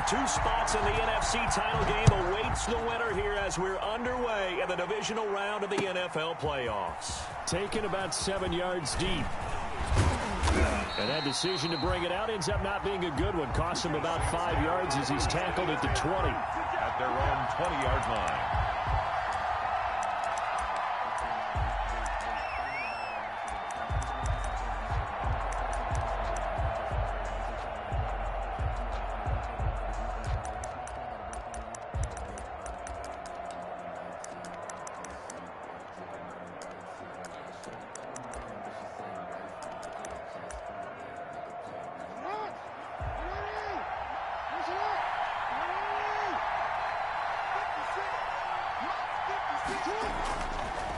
Two spots in the NFC title game awaits the winner here as we're underway in the divisional round of the NFL playoffs. Taken about 7 yards deep. And that decision to bring it out ends up not being a good one. Costs him about 5 yards as he's tackled at the 20. At their own 20-yard line.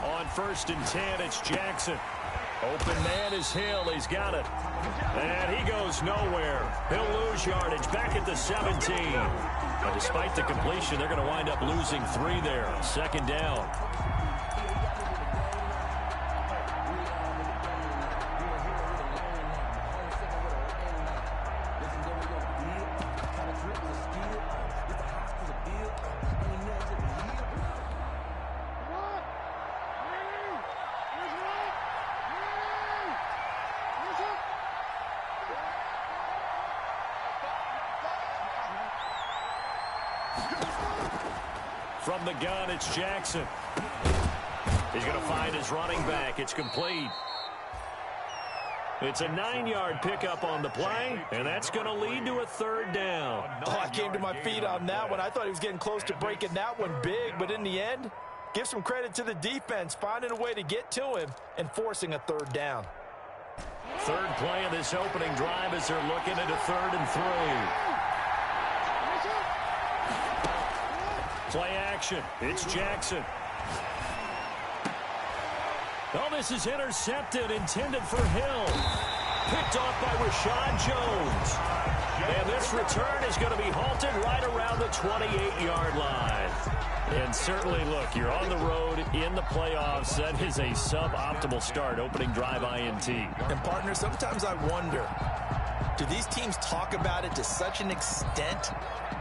On 1st and 10, it's Jackson. Open man is Hill. He's got it. And he goes nowhere. He'll lose yardage back at the 17. But despite the completion, they're going to wind up losing 3 there. 2nd down. From the gun, it's Jackson. He's going to find his running back. It's complete. It's a 9-yard pickup on the play, and that's going to lead to a 3rd down. Oh, I came to my feet on that one. I thought he was getting close to breaking that one big, but in the end, give some credit to the defense, finding a way to get to him and forcing a 3rd down. 3rd play of this opening drive as they're looking at a 3rd and 3. Play action. It's Jackson. Oh, this is intercepted, intended for Hill. Picked off by Rashad Jones. And this return is going to be halted right around the 28-yard line. And certainly, look, you're on the road in the playoffs. That is a suboptimal start, opening drive INT. And, partner, sometimes I wonder, do these teams talk about it to such an extent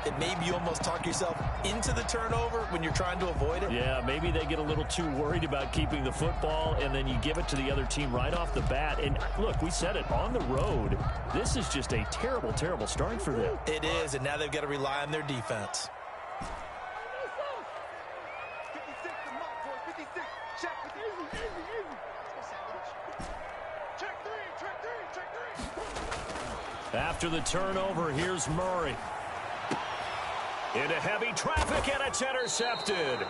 that maybe you almost talk yourself into the turnover when you're trying to avoid it? Yeah, maybe they get a little too worried about keeping the football, and then you give it to the other team right off the bat. And, look, we said it, on the road, this is just a terrible, terrible start for them. It is, and now they've got to rely on their defense. After the turnover, here's Murray. Into heavy traffic, and it's intercepted.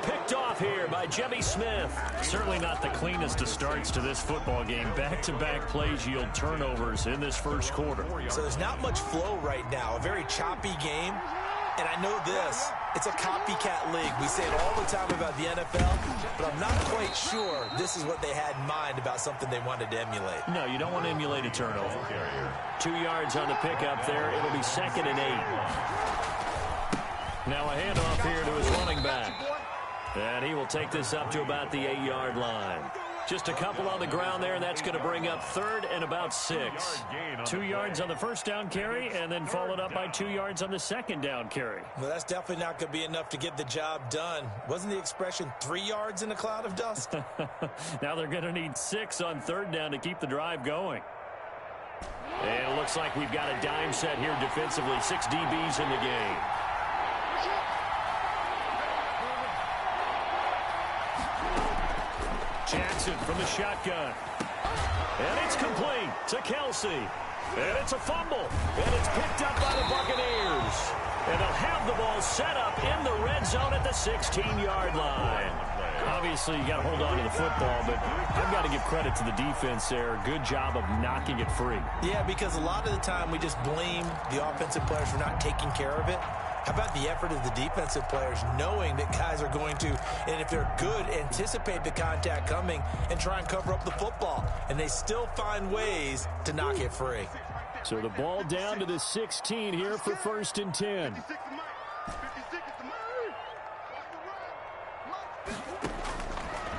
Picked off here by Jimmy Smith. Certainly not the cleanest of starts to this football game. Back-to-back plays yield turnovers in this first quarter. So there's not much flow right now. A very choppy game. And I know this, it's a copycat league. We say it all the time about the NFL, but I'm not quite sure this is what they had in mind about something they wanted to emulate. No, you don't want to emulate a turnover. 2 yards on the pickup there. It'll be 2nd and 8. Now a handoff here to his running back. And he will take this up to about the 8-yard line. Just a couple on the ground there, and that's going to bring up 3rd and about 6. 2 yards on the 1st down carry, and then followed up by 2 yards on the 2nd down carry. Well, that's definitely not going to be enough to get the job done. Wasn't the expression 3 yards in a cloud of dust? Now they're going to need 6 on 3rd down to keep the drive going. And it looks like we've got a dime set here defensively. 6 DBs in the game. Jackson from the shotgun. And it's complete to Kelsey. And it's a fumble. And it's picked up by the Buccaneers. And they'll have the ball set up in the red zone at the 16-yard line. Obviously, you got to hold on to the football, but I've got to give credit to the defense there. Good job of knocking it free. Yeah, because a lot of the time we just blame the offensive players for not taking care of it. How about the effort of the defensive players knowing that guys are going to, and if they're good, anticipate the contact coming and try and cover up the football. And they still find ways to knock it free. So the ball down to the 16 here for 1st and 10.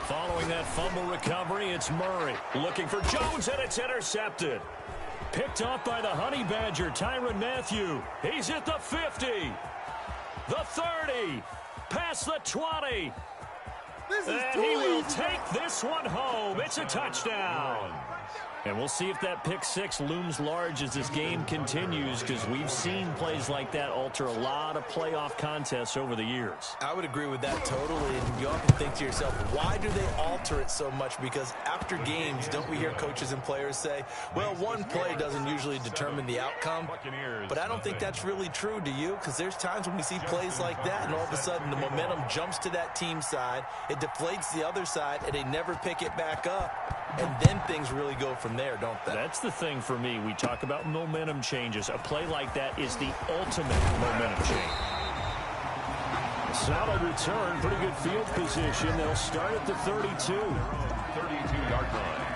Following that fumble recovery, it's Murray looking for Jones, and it's intercepted. Picked off by the Honey Badger, Tyrann Mathieu. He's at the 50, the 30, past the 20. And he will take this one home. It's a touchdown. And we'll see if that pick six looms large as this game continues, because we've seen plays like that alter a lot of playoff contests over the years. I would agree with that totally. And you often think to yourself, why do they alter it so much? Because after games, don't we hear coaches and players say, well, one play doesn't usually determine the outcome. But I don't think that's really true, do you? Because there's times when we see plays like that, and all of a sudden the momentum jumps to that team side, it deflates the other side, and they never pick it back up. And then things really go from there, don't they? That's the thing for me. We talk about momentum changes. A play like that is the ultimate momentum change. Solid return, pretty good field position. They'll start at the 32. 32-yard line.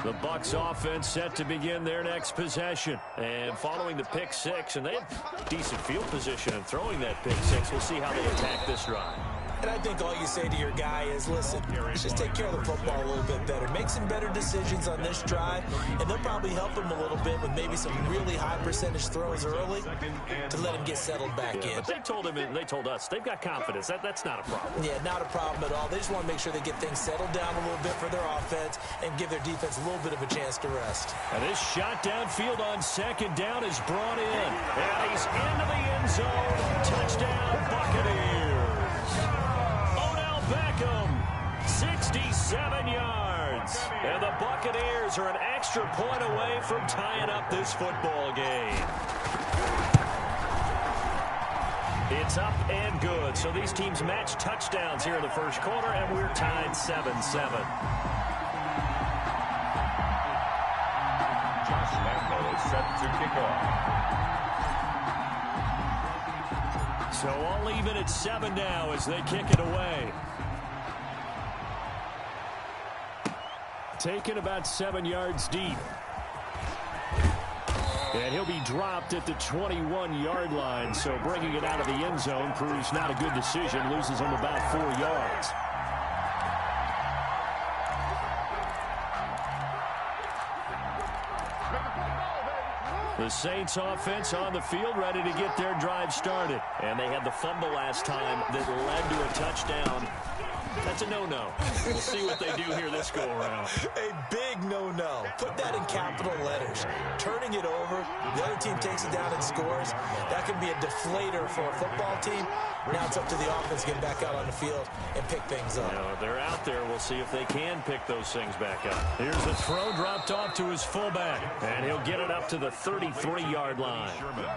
The Bucs offense set to begin their next possession. And following the pick six, and they have decent field position in throwing that pick six. We'll see how they attack this drive. And I think all you say to your guy is, listen, let's just take care of the football a little bit better. Make some better decisions on this drive, and they'll probably help him a little bit with maybe some really high percentage throws early to let him get settled back in. But they told him, and they told us, they've got confidence. That's not a problem. Yeah, not a problem at all. They just want to make sure they get things settled down a little bit for their offense and give their defense a little bit of a chance to rest. And this shot downfield on second down is brought in. And he's into the end zone. Touchdown, Buccaneers. Beckham, 67 yards. And the Buccaneers are an extra point away from tying up this football game. It's up and good. So these teams match touchdowns here in the first quarter, and we're tied 7-7. Josh Lambo is set to kick off. So all even at 7 now as they kick it away. Taken about 7 yards deep. And he'll be dropped at the 21-yard line. So bringing it out of the end zone proves not a good decision. Loses him about 4 yards. The Saints offense on the field, ready to get their drive started. And they had the fumble last time that led to a touchdown. That's a no-no. We'll see what they do here this go-around. A big no-no. Put that in capital letters. Turning it over, the other team takes it down and scores. That can be a deflator for a football team. Now it's up to the offense to get back out on the field and pick things up. You know, they're out there. We'll see if they can pick those things back up. Here's the throw dropped off to his fullback, and he'll get it up to the 33-yard line.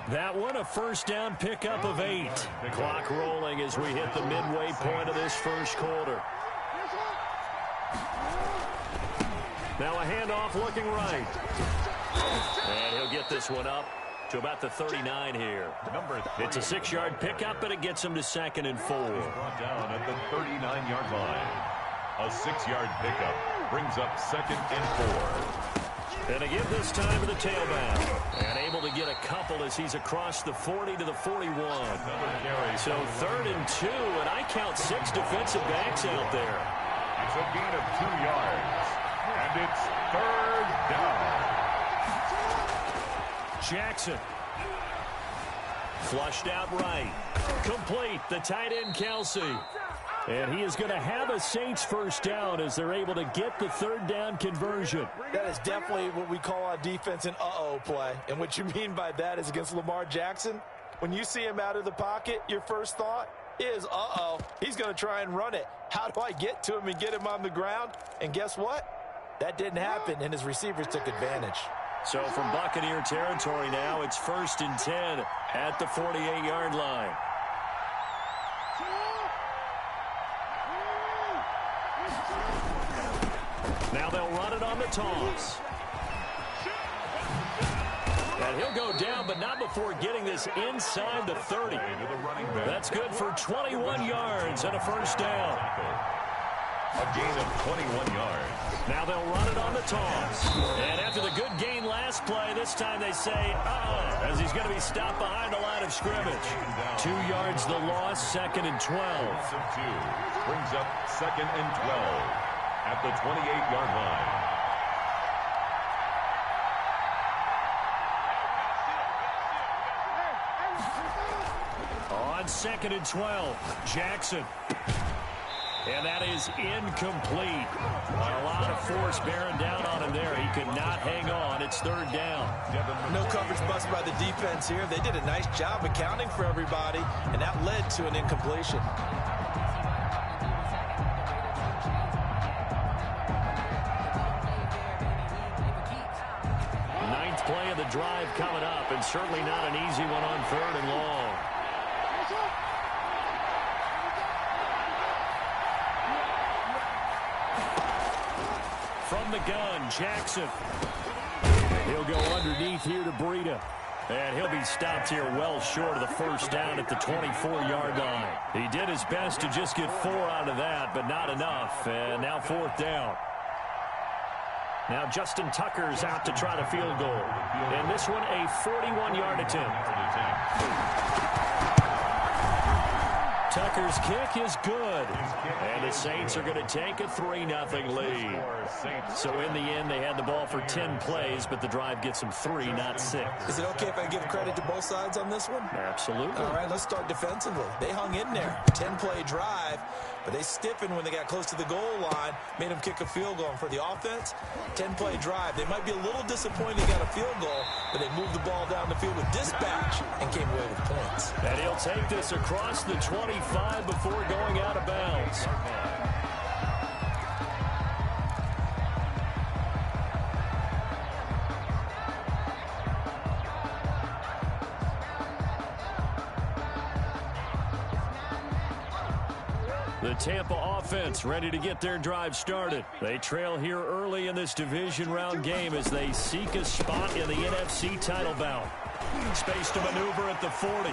That one a first down pickup of 8. Clock rolling as we hit the midway point of this first quarter. Now a handoff looking right. And he'll get this one up to about the 39 here. It's a 6-yard pickup, and it gets him to 2nd and 4. Brought down at the 39-yard line. A 6-yard pickup brings up 2nd and 4. And again this time to the tailback. And able to get a couple as he's across the 40 to the 41. So 3rd and 2, and I count 6 defensive backs out there. It's a gain of 2 yards. And it's 3rd down. Jackson. Flushed out right. Complete. The tight end, Kelsey. And he is going to have a Saints first down as they're able to get the 3rd down conversion. That is definitely what we call on defense an uh-oh play. And what you mean by that is against Lamar Jackson, when you see him out of the pocket, your first thought is, uh-oh, he's going to try and run it. How do I get to him and get him on the ground? And guess what? That didn't happen, and his receivers took advantage. So from Buccaneer territory now, it's 1st and 10 at the 48-yard line. Now they'll run it on the toss. And he'll go down, but not before getting this inside the 30. That's good for 21 yards and a first down. A gain of 21 yards. Now they'll run it on the toss. And after the good gain last play, this time they say, as he's going to be stopped behind the line of scrimmage. 2 yards the loss, 2nd and 12. Brings up 2nd and 12 at the 28-yard line. 2nd and 12. Jackson. And that is incomplete. A lot of force bearing down on him there. He could not hang on. It's 3rd down. No coverage bust by the defense here. They did a nice job accounting for everybody, and that led to an incompletion. Ninth play of the drive coming up, and certainly not an easy one on 3rd and long. From the gun, Jackson. He'll go underneath here to Breida. And he'll be stopped here well short of the 1st down at the 24-yard line. He did his best to just get 4 out of that, but not enough. And now 4th down. Now Justin Tucker's out to try the field goal. And this one a 41-yard attempt. Tucker's kick is good. And the Saints are going to take a 3-0 lead. So in the end, they had the ball for 10 plays, but the drive gets them 3, not 6. Is it okay if I give credit to both sides on this one? Absolutely. All right, let's start defensively. They hung in there. 10-play drive, but they stiffened when they got close to the goal line, made them kick a field goal. And for the offense, 10-play drive. They might be a little disappointed they got a field goal, but they moved the ball down the field with dispatch and came away with points. And he'll take this across the 25 before going out of bounds. The Tampa offense ready to get their drive started. They trail here early in this division round game as they seek a spot in the NFC title bout. Space to maneuver at the 40.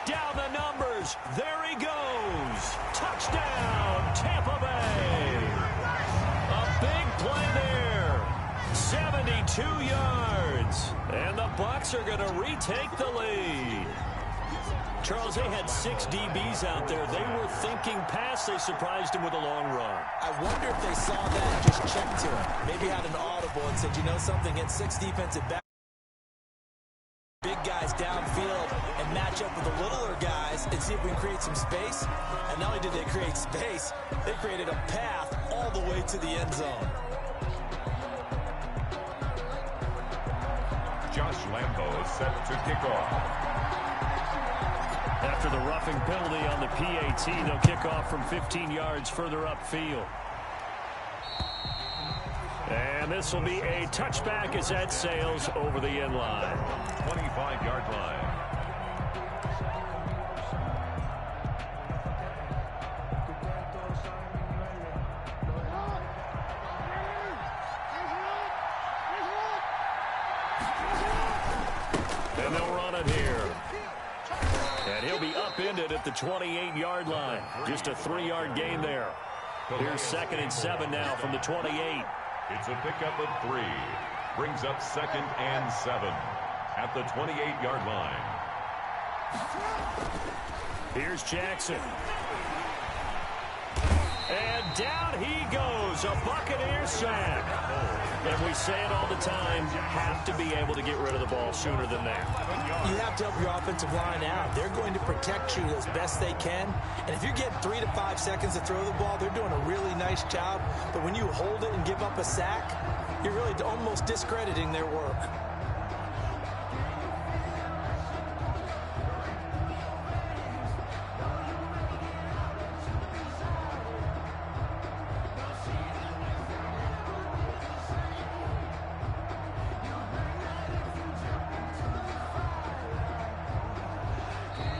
Down the numbers. There he goes. Touchdown, Tampa Bay. A big play there. 72 yards. And the Bucs are going to retake the lead. Charles, they had 6 DBs out there. They were thinking pass. They surprised him with a long run. I wonder if they saw that and just checked to him. Maybe had an audible and said, you know something, get 6 defensive backs. Big guys downfield and match up with the littler guys and see if we can create some space. And not only did they create space, they created a path all the way to the end zone. Josh Lambo is set to kick off. After the roughing penalty on the PAT, they'll kick off from 15 yards further upfield. And this will be a touchback as that sails over the end line. 25-yard line. And they'll run it here. And he'll be upended at the 28-yard line. Just a 3-yard gain there. Here's 2nd and 7 now from the 28. It's a pickup of 3. Brings up 2nd and 7 at the 28-yard line. Here's Jackson. And down he goes. A Buccaneer sack. And we say it all the time, have to be able to get rid of the ball sooner than that. You have to help your offensive line out. They're going to protect you as best they can. And if you're getting 3 to 5 seconds to throw the ball, they're doing a really nice job. But when you hold it and give up a sack, you're really almost discrediting their work.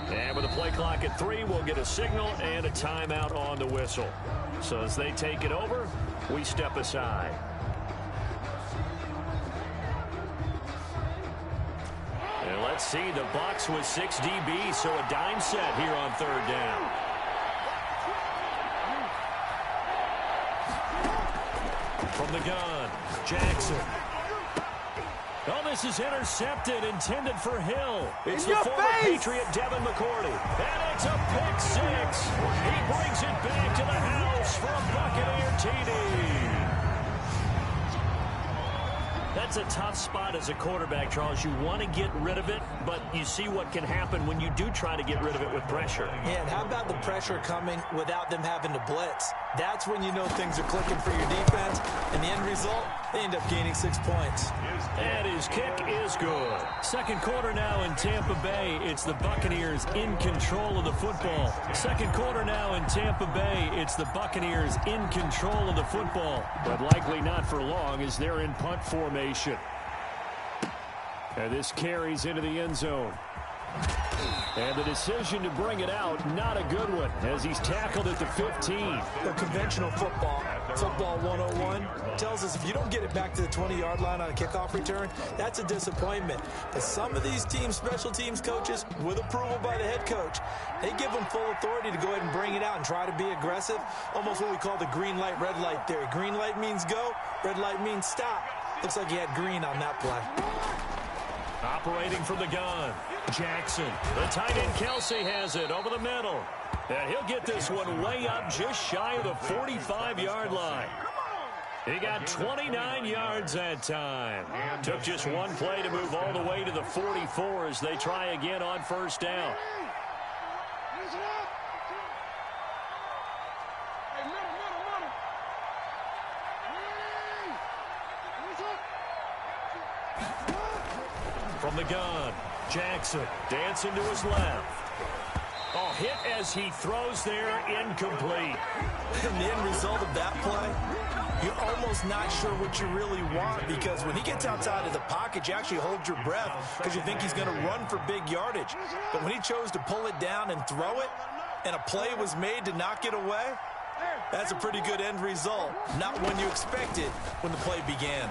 And with a play clock at 3, we'll get a signal and a timeout on the whistle. So as they take it over, we step aside. And let's see, the Bucs with 6 DBs, so a dime set here on 3rd down. From the gun, Jackson. Oh, this is intercepted, intended for Hill. It's the former Patriot Devin McCourty. And it's a pick 6. He brings it back to the house for a Buccaneer TD. That's a tough spot as a quarterback, Charles. You want to get rid of it, but you see what can happen when you do try to get rid of it with pressure. Yeah, and how about the pressure coming without them having to blitz? That's when you know things are clicking for your defense, and the end result, they end up gaining 6 points. And his kick is good. Second quarter now in Tampa Bay. It's the Buccaneers in control of the football. Second quarter now in Tampa Bay. It's the Buccaneers in control of the football, but likely not for long as they're in punt formation. And this carries into the end zone. And the decision to bring it out, not a good one, as he's tackled at the 15. The conventional football 101, tells us if you don't get it back to the 20-yard line on a kickoff return, that's a disappointment. But some of these teams, special teams coaches, with approval by the head coach, they give them full authority to go ahead and bring it out and try to be aggressive. Almost what we call the green light, red light theory. Green light means go, red light means stop. Looks like he had green on that play. Operating from the gun, Jackson. The tight end Kelsey has it over the middle. And he'll get this one way up just shy of the 45-yard line. He got 29 yards that time. Took just one play to move all the way to the 44 as they try again on first down. From the gun, Jackson dancing to his left. Oh, hit as he throws there, incomplete. And the end result of that play, you're almost not sure what you really want, because when he gets outside of the pocket, you actually hold your breath because you think he's going to run for big yardage. But when he chose to pull it down and throw it, and a play was made to knock it away, that's a pretty good end result. Not one you expected when the play began.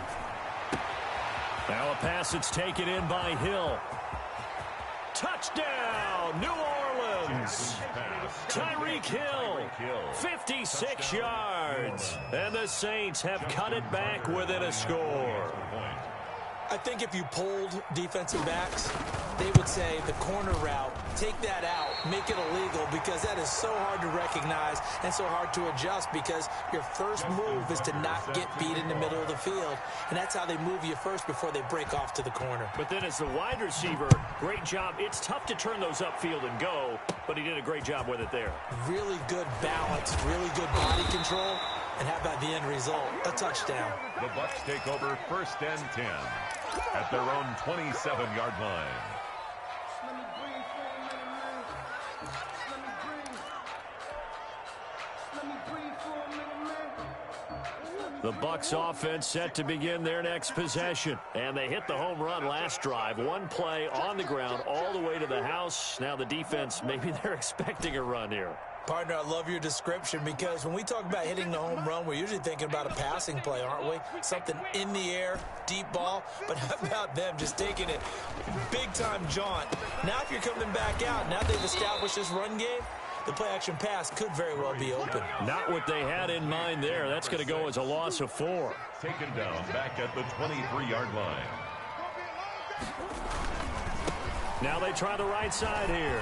Now a pass that's taken in by Hill. Touchdown, New Orleans. Tyreek Hill, 56 yards. And the Saints have cut it back within a score. I think if you polled defensive backs, they would say the corner route, take that out, make it illegal, because that is so hard to recognize and so hard to adjust, because your first move is to not get beat in the middle of the field. And that's how they move you first before they break off to the corner. But then as the wide receiver, great job. It's tough to turn those upfield and go, but he did a great job with it there. Really good balance, really good body control. And how about the end result? A touchdown. The Bucs take over 1st and 10 at their own 27-yard line. The Bucs offense set to begin their next possession. And they hit the home run last drive. One play on the ground all the way to the house. Now the defense, maybe they're expecting a run here. Partner, I love your description, because when we talk about hitting the home run, we're usually thinking about a passing play, aren't we? Something in the air, deep ball. But how about them just taking it big-time jaunt? Now if you're coming back out, now they've established this run game, the play-action pass could very well be open. Not what they had in mind there. That's going to go as a loss of 4. Taken down back at the 23-yard line. Now they try the right side here.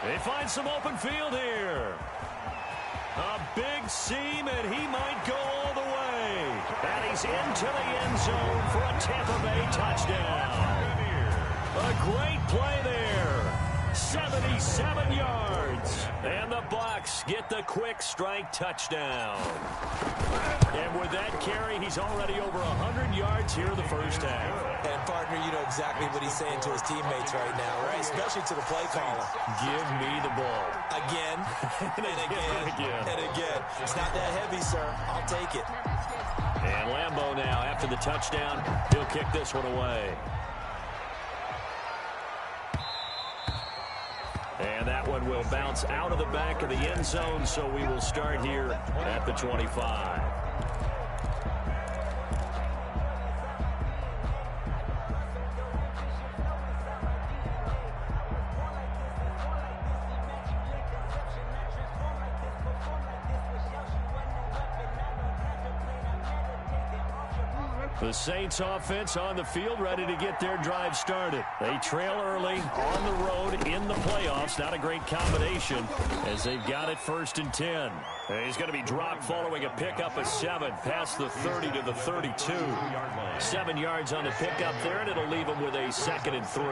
They find some open field here. A big seam, and he might go all the way. And he's into the end zone for a Tampa Bay touchdown. A great play there. 77 yards. And the Bucs get the quick strike touchdown. And with that carry, he's already over 100 yards here in the first half. And, partner, you know exactly what he's saying to his teammates right now, right? Especially to the play caller. Give me the ball. Again, and again, and again. It's not that heavy, sir. I'll take it. And Lambeau now, after the touchdown, he'll kick this one away. And that one will bounce out of the back of the end zone, so we will start here at the 25. The Saints offense on the field, ready to get their drive started. They trail early on the road in the playoffs. Not a great combination as they've got it 1st and 10. And he's going to be dropped following a pickup of 7 past the 30 to the 32. 7 yards on the pickup there, and it'll leave him with a 2nd and 3.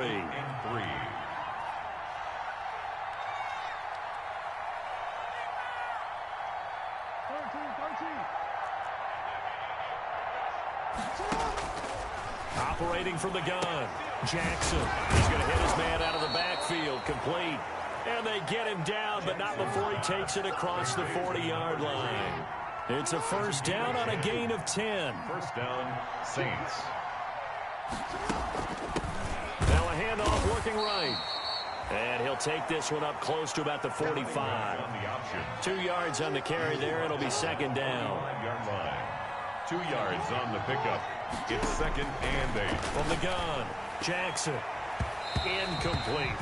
Operating from the gun, Jackson. He's going to hit his man out of the backfield, complete. And they get him down, but not before he takes it across the 40-yard line. It's a 1st down on a gain of 10. 1st down, Saints. Now a handoff working right. And he'll take this one up close to about the 45. 2 yards on the carry there. It'll be 2nd down. 5-yard line. 2 yards on the pickup. It's 2nd and 8. From the gun, Jackson. Incomplete.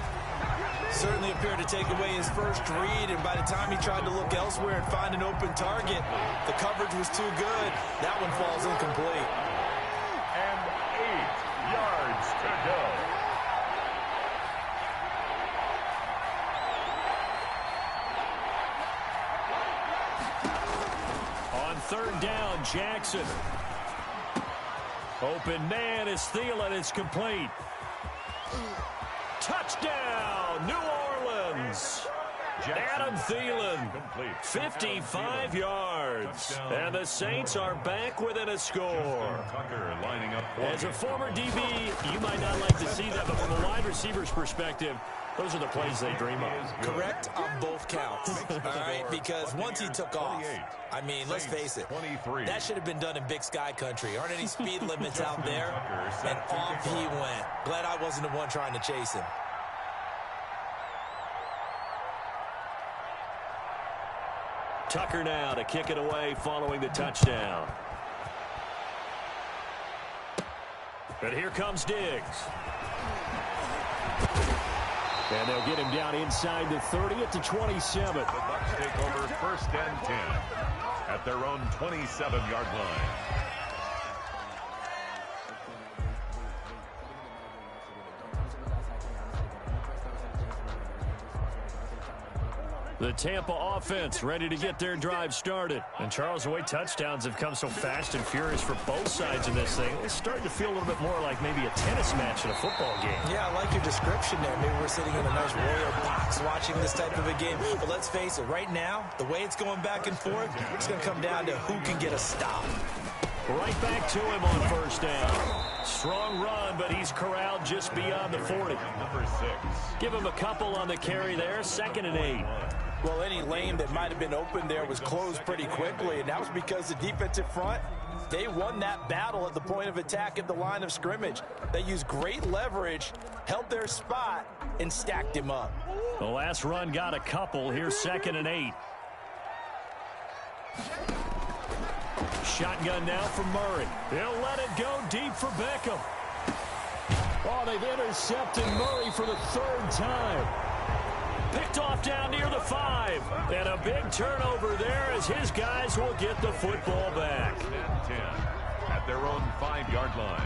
Certainly appeared to take away his first read, and by the time he tried to look elsewhere and find an open target, the coverage was too good. That one falls incomplete. And 8 yards to go. On 3rd down, Jackson. Open man is Thielen. It's complete. Touchdown, New Orleans. Adam Thielen, 55 yards. And the Saints are back within a score. Tucker lining up. As a former DB, you might not like to see that, but from a wide receiver's perspective, those are the plays they dream of. Correct on both counts. All right, because once he took off, I mean, let's face it, that should have been done in Big Sky country. Aren't any speed limits out there? And off he went. Glad I wasn't the one trying to chase him. Tucker now to kick it away following the touchdown. But here comes Diggs. And they'll get him down inside the 30 at the 27. The Bucs take over 1st and 10 at their own 27-yard line. The Tampa offense ready to get their drive started. And Charles, the way touchdowns have come so fast and furious for both sides in this thing, it's starting to feel a little bit more like maybe a tennis match in a football game. Yeah, I like your description there. Maybe we're sitting in a nice royal box watching this type of a game. But let's face it, right now, the way it's going back and forth, it's going to come down to who can get a stop. Right back to him on 1st down. Strong run, but he's corralled just beyond the 40. Number 6. Give him a couple on the carry there. 2nd and 8. Well, any lane that might have been open there was closed pretty quickly, and that was because the defensive front, they won that battle at the point of attack at the line of scrimmage. They used great leverage, held their spot, and stacked him up. The last run got a couple. Here's 2nd and 8. Shotgun now from Murray. He'll let it go deep for Beckham. Oh, they've intercepted Murray for the 3rd time. Picked off down near the 5. And a big turnover there as his guys will get the football back. 10 at their own 5-yard line.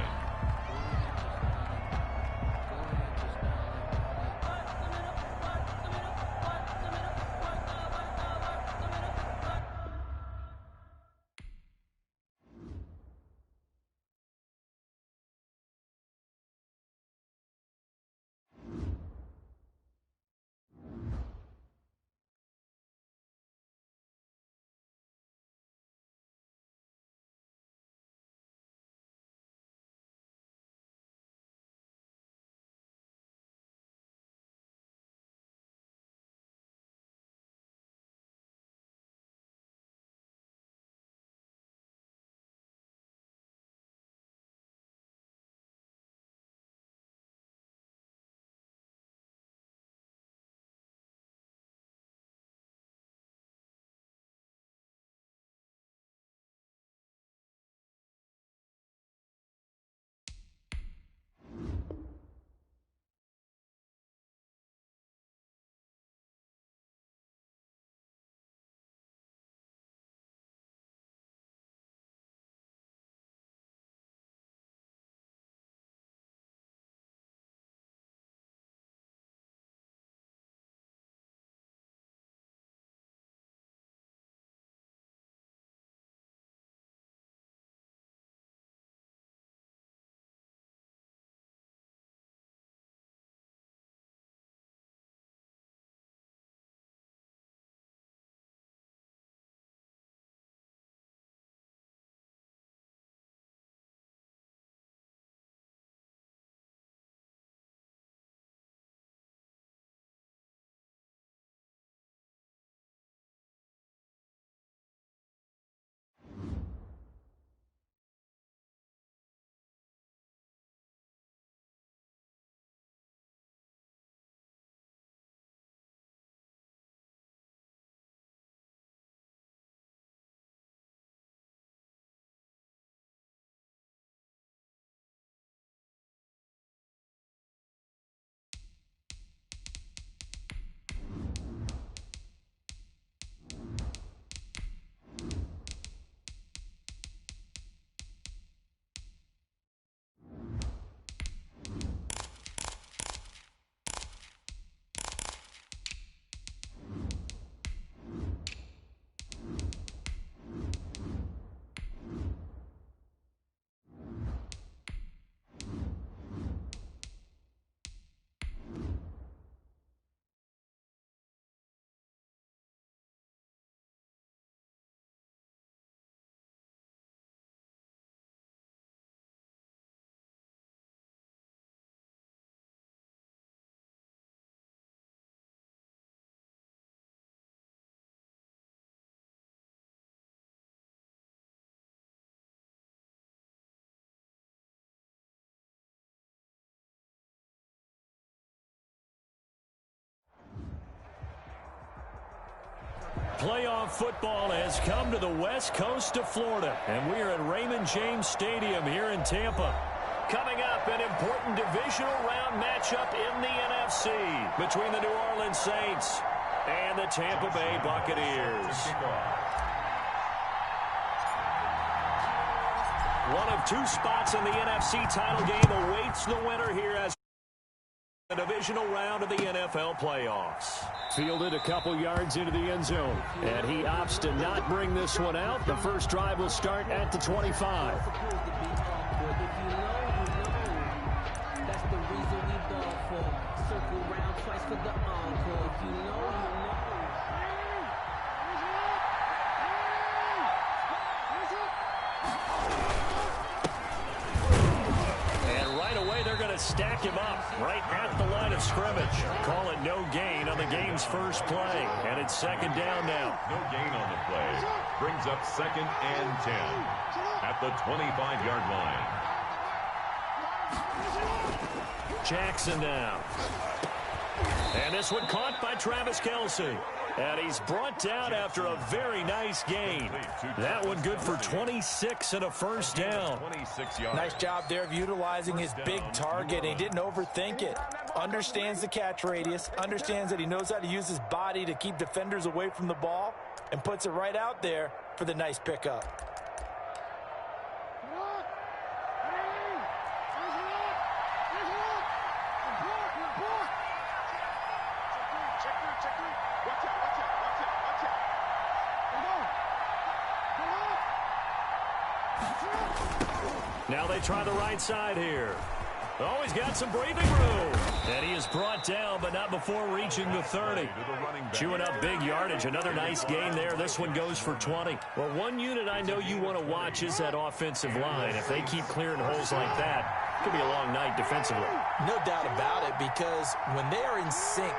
playoff football has come to the west coast of Florida, and we are at Raymond James Stadium here in Tampa. Coming up, an important divisional round matchup in the NFC between the New Orleans Saints and the Tampa Bay Buccaneers. One of two spots in the NFC title game awaits the winner here as the divisional round of the NFL playoffs. Fielded a couple yards into the end zone, and he opts to not bring this one out. The first drive will start at the 25. Stack him up right at the line of scrimmage. Call it no gain on the game's first play. And it's second down now. No gain on the play. Brings up 2nd and 10 at the 25-yard line. Jackson now. And this one caught by Travis Kelce. And he's brought down after a very nice gain. That one good for 26 and a first down. Nice job there of utilizing his big target. He didn't overthink it. Understands the catch radius. Understands that he knows how to use his body to keep defenders away from the ball. And puts it right out there for the nice pickup. Now they try the right side here. Oh, he's got some breathing room. And he is brought down, but not before reaching the 30. Chewing up big yardage. Another nice gain there. This one goes for 20. Well, one unit I know you want to watch is that offensive line. If they keep clearing holes like that, it could be a long night defensively. No doubt about it, because when they are in sync,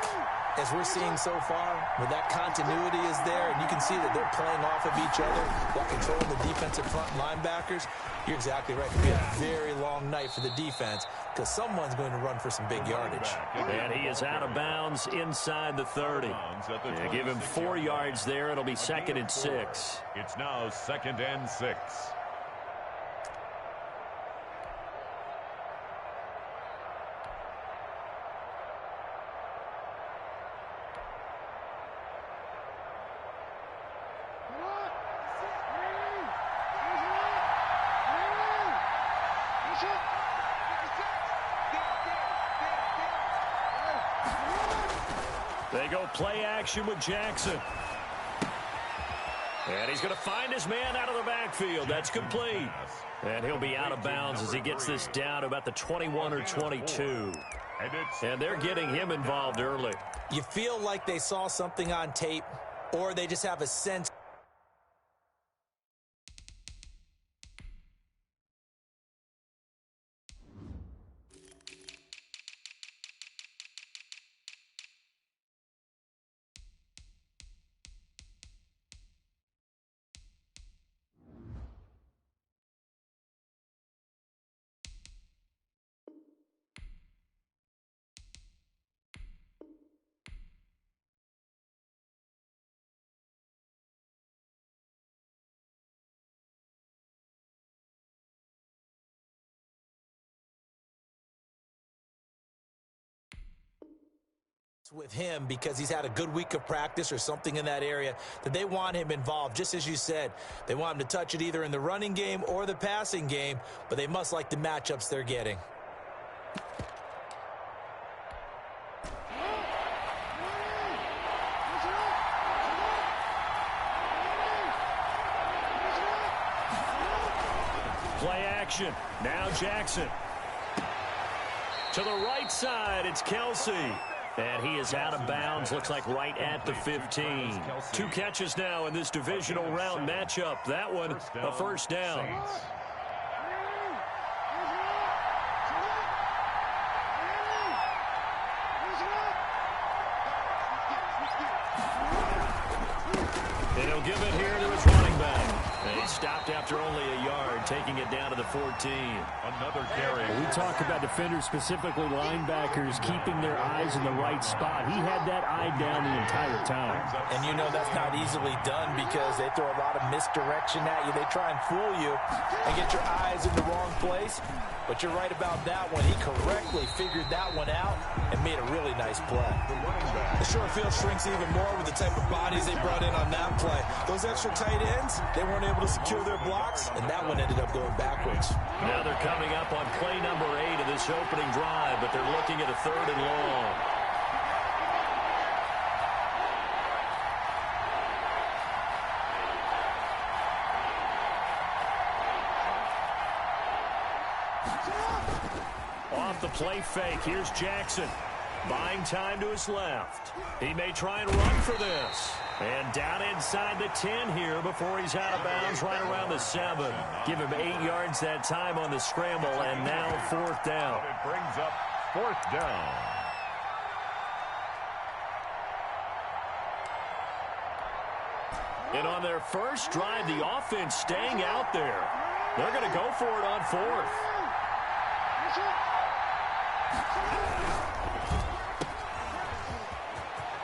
as we're seeing so far, where that continuity is there, and you can see that they're playing off of each other while controlling the defensive front linebackers, you're exactly right. It could be a very long night for the defense because someone's going to run for some big yardage. And he is out of bounds inside the 30. Yeah, give him 4 yards there. It'll be 2nd and 6. It's now 2nd and 6. They go play action with Jackson. And he's going to find his man out of the backfield. That's complete. And he'll be out of bounds as he gets this down to about the 21 or 22. And they're getting him involved early. You feel like they saw something on tape, or they just have a sense. With him because he's had a good week of practice or something in that area that they want him involved. Just as you said, they want him to touch it either in the running game or the passing game, but they must like the matchups they're getting. Play action. Now Jackson. To the right side, it's Kelce. And he is out of bounds, looks like right at the 15. 2 catches now in this divisional round matchup. That one, a first down. And he'll give it here to his running back. And he stopped after only a yard, taking it down to the 14. Another carry. We talk about defenders, specifically linebackers, keeping their eyes in the right spot. He had that eye down the entire time. And you know that's not easily done because they throw a lot of misdirection at you. They try and fool you and get your eyes in the wrong place. But you're right about that one. He correctly figured that one out and made a really nice play. The short field shrinks even more with the type of bodies they brought in on that play. Those extra tight ends, they weren't able to secure their blocks, and that one ended up going backwards. Now they're coming up on play number 8 of this opening drive, but they're looking at a 3rd and long. Off the play fake, here's Jackson. Buying time to his left. He may try and run for this. And down inside the 10 here before he's out of bounds right around the 7. Give him 8 yards that time on the scramble, and now 4th down. It brings up 4th down. And on their first drive, the offense staying out there. They're going to go for it on 4th.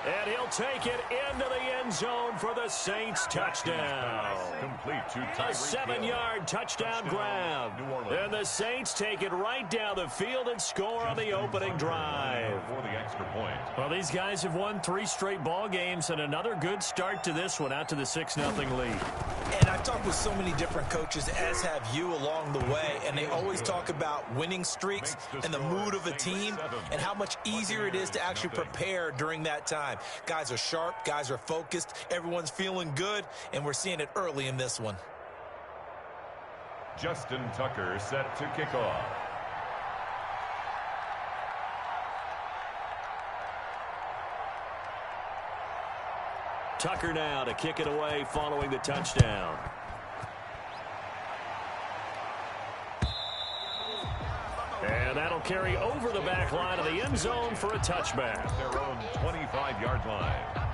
And he'll take it into the end zone for the Saints touchdown. Complete to A 7-yard touchdown grab. And the Saints take it right down the field and score on the opening drive. For the extra point. Well, these guys have won 3 straight ball games and another good start to this one out to the 6-0 lead. And I've talked with so many different coaches, as have you along the way, and they always talk about winning streaks and the mood of a team and how much easier it is to actually prepare during that time. Guys are sharp, guys are focused, everyone's feeling good, and we're seeing it early in this one. Justin Tucker set to kick off. Tucker now to kick it away following the touchdown. And that'll carry over the back line of the end zone for a touchback. Their own 25-yard line.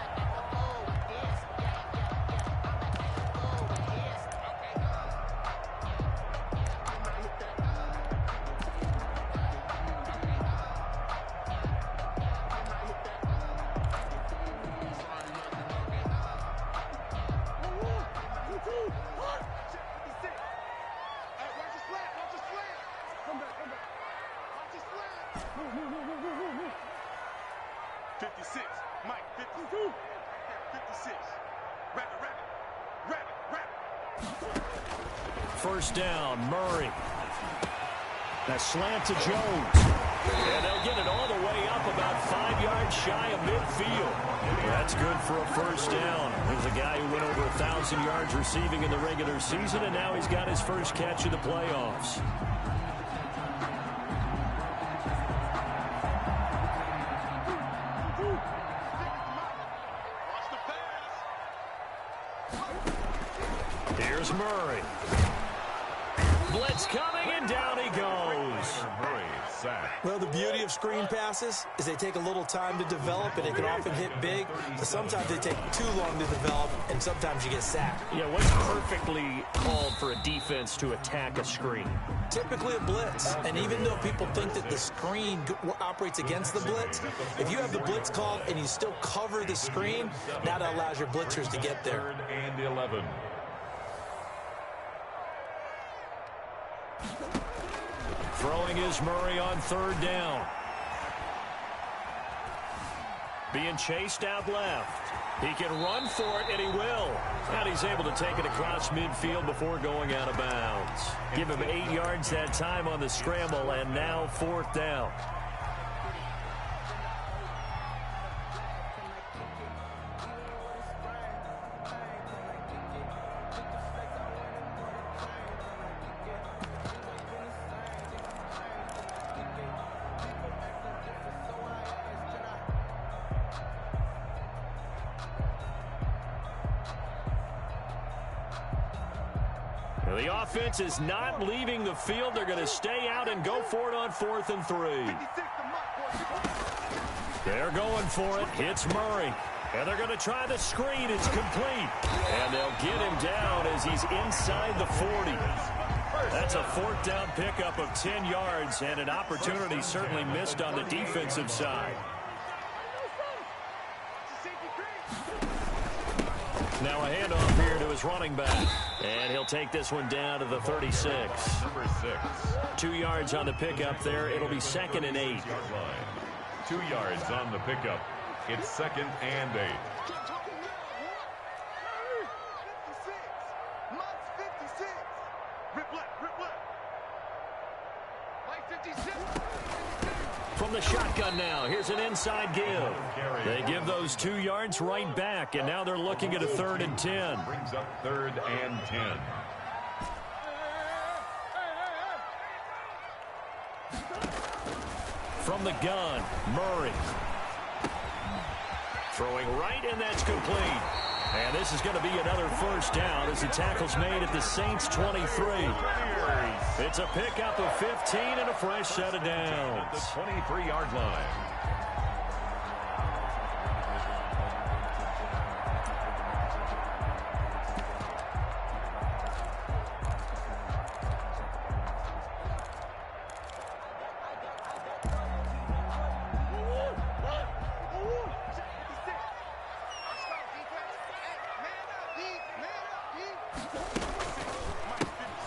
First down, Murray. That slant to Jones. And they'll get it all the way up about 5 yards shy of midfield. That's good for a first down. There's a guy who went over 1,000 yards receiving in the regular season, and now he's got his first catch in the playoffs. Here's Murray. Blitz coming, and down he goes. Well, the beauty of screen passes is they take a little time to develop, and they can often hit big. So sometimes they take too long to develop, and sometimes you get sacked. Yeah, what's perfectly called for a defense to attack a screen? Typically a blitz. And even though people think that the screen operates against the blitz, if you have the blitz called and you still cover the screen, now that allows your blitzers to get there. 3rd and 11. Throwing is Murray on 3rd down. Being chased out left. He can run for it, and he will. And he's able to take it across midfield before going out of bounds. Give him 8 yards that time on the scramble, and now 4th down. The offense is not leaving the field. They're going to stay out and go for it on 4th and 3. They're going for it. It's Murray. And they're going to try the screen. It's complete. And they'll get him down as he's inside the 40. That's a fourth down pickup of 10 yards, and an opportunity certainly missed on the defensive side. Now a handoff here to his running back. And he'll take this one down to the 36. Number 6. 2 yards on the pickup there. It'll be 2nd and 8. 2 yards on the pickup. It's 2nd and 8. From the shotgun now, here's an inside give. They give those 2 yards right back, and now they're looking at a 3rd and 10. Brings up 3rd and 10. From the gun, Murray. Throwing right, and that's complete. And this is going to be another first down as the tackle's made at the Saints' 23. It's a pickup of 15 and a fresh set of downs. The 23-yard line.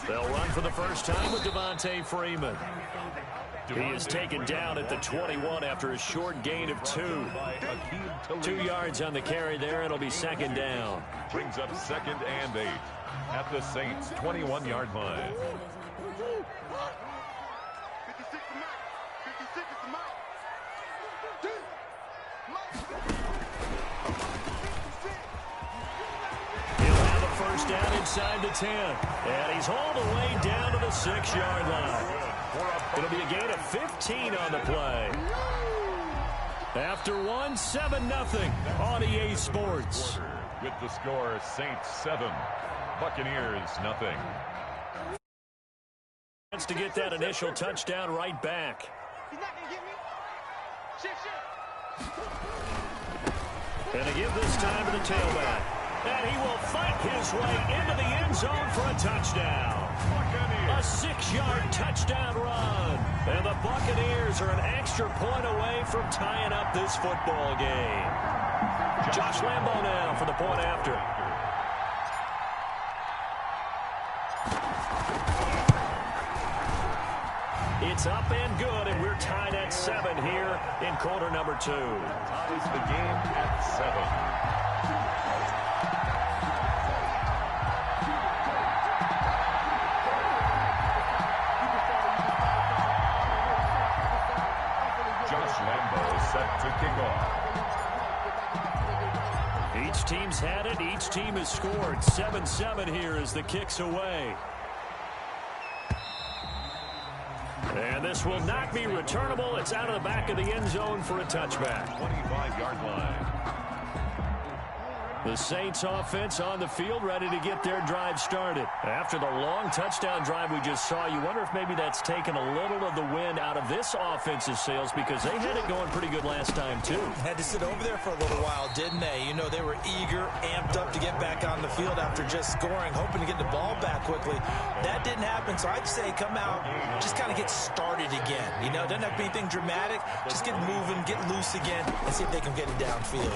They'll run for the first time with Devontae Freeman. He is taken down at the 21 after a short gain of 2. 2 yards on the carry there. It'll be 2nd down. Brings up 2nd and 8 at the Saints' 21-yard line. Down inside the 10. And he's hauled away down to the 6-yard line. It'll be a gain of 15 on the play. After one, 7-0 on EA Sports. With the score, Saints 7, Buccaneers 0. Chance to get that initial touchdown right back. He's not going to get me. And a give this time to the tailback. And he will fight his way into the end zone for a touchdown. A 6-yard touchdown run. And the Buccaneers are an extra point away from tying up this football game. Josh Lambo now for the point after. It's up and good, and we're tied at 7 here in quarter number 2. Ties the game at 7. Set to kick off. Each team's had it. Each team has scored. 7-7 here as the kick's away. And this will not be returnable. It's out of the back of the end zone for a touchback. 25-yard line. The Saints offense on the field ready to get their drive started. After the long touchdown drive we just saw, you wonder if maybe that's taken a little of the wind out of this offensive sails because they had it going pretty good last time too. Had to sit over there for a little while, didn't they? You know, they were eager, amped up to get back on the field after just scoring, hoping to get the ball back quickly. That didn't happen, so I'd say come out, just kind of get started again. You know, it doesn't have to be anything dramatic. Just get moving, get loose again, and see if they can get it downfield.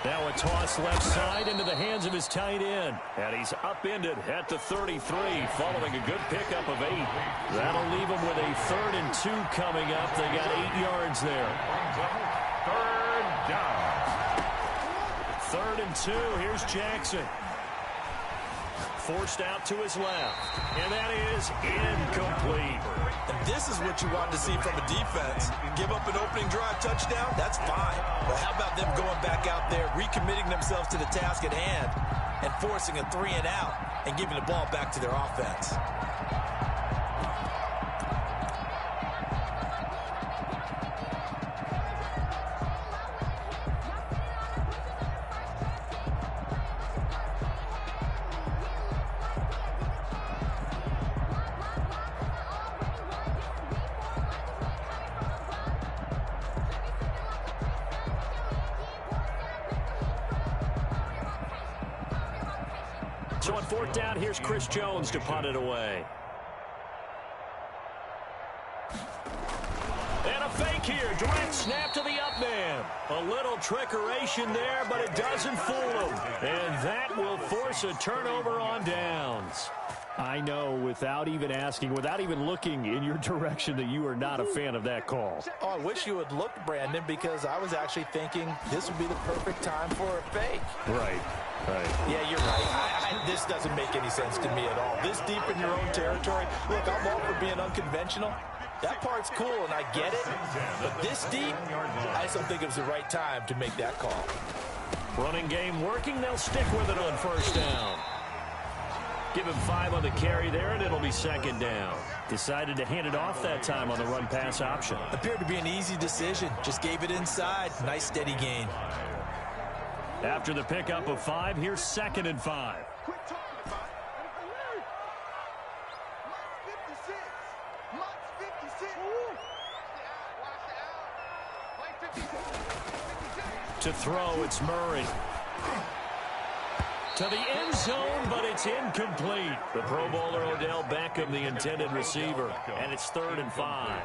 Now a toss left side into the hands of his tight end. And he's upended at the 33 following a good pickup of 8. That'll leave him with a 3rd and 2 coming up. They got 8 yards there. 3rd down. 3rd and 2. Here's Jackson. Forced out to his left. And that is incomplete. And this is what you want to see from a defense. Give up an opening drive touchdown, that's fine. But how about them going back out there, recommitting themselves to the task at hand, and forcing a 3 and out, and giving the ball back to their offense. So on fourth down, here's Chris Jones to punt it away. And a fake here. Direct snap to the up man. A little trickeration there, but it doesn't fool him. And that will force a turnover on downs. I know, without even asking, without even looking in your direction, that you are not a fan of that call. Oh, I wish you would look, Brandon, because I was actually thinking this would be the perfect time for a fake. Right. Yeah, you're right. This doesn't make any sense to me at all. This deep in your own territory. Look, I'm all for being unconventional. That part's cool, and I get it. But this deep, I just don't think it was the right time to make that call. Running game working. They'll stick with it on first down. Give him 5 on the carry there, and it'll be second down. Decided to hand it off that time on the run-pass option. Appeared to be an easy decision. Just gave it inside. Nice, steady gain. After the pickup of 5, here's 2nd and 5. To throw, it's Murray. To the end zone, but it's incomplete. The Pro Bowler Odell Beckham, the intended receiver, and it's 3rd and 5.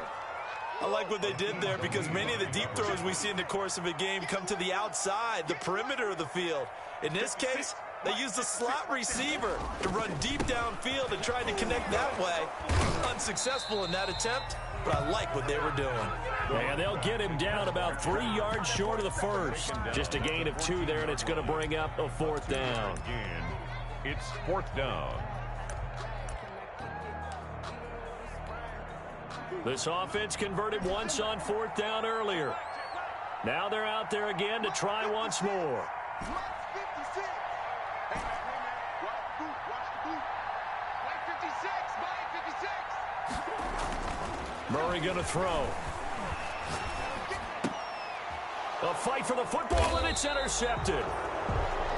I like what they did there because many of the deep throws we see in the course of a game come to the outside, the perimeter of the field. In this case, they used a slot receiver to run deep downfield and tried to connect that way. Unsuccessful in that attempt, but I like what they were doing. And they'll get him down about 3 yards short of the first. Just a gain of 2 there, and it's going to bring up a 4th down. Again, it's 4th down. This offense converted once on 4th down earlier. Now they're out there again to try once more. Murray going to throw. A fight for the football, and it's intercepted.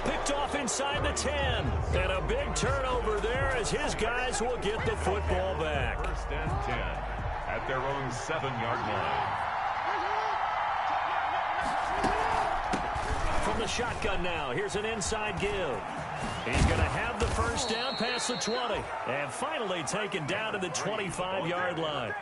Picked off inside the 10. And a big turnover there as his guys will get the football back. 1st and 10 at their own 7-yard line. From the shotgun now, here's an inside give. He's going to have the first down past the 20. And finally taken down to the 25-yard line.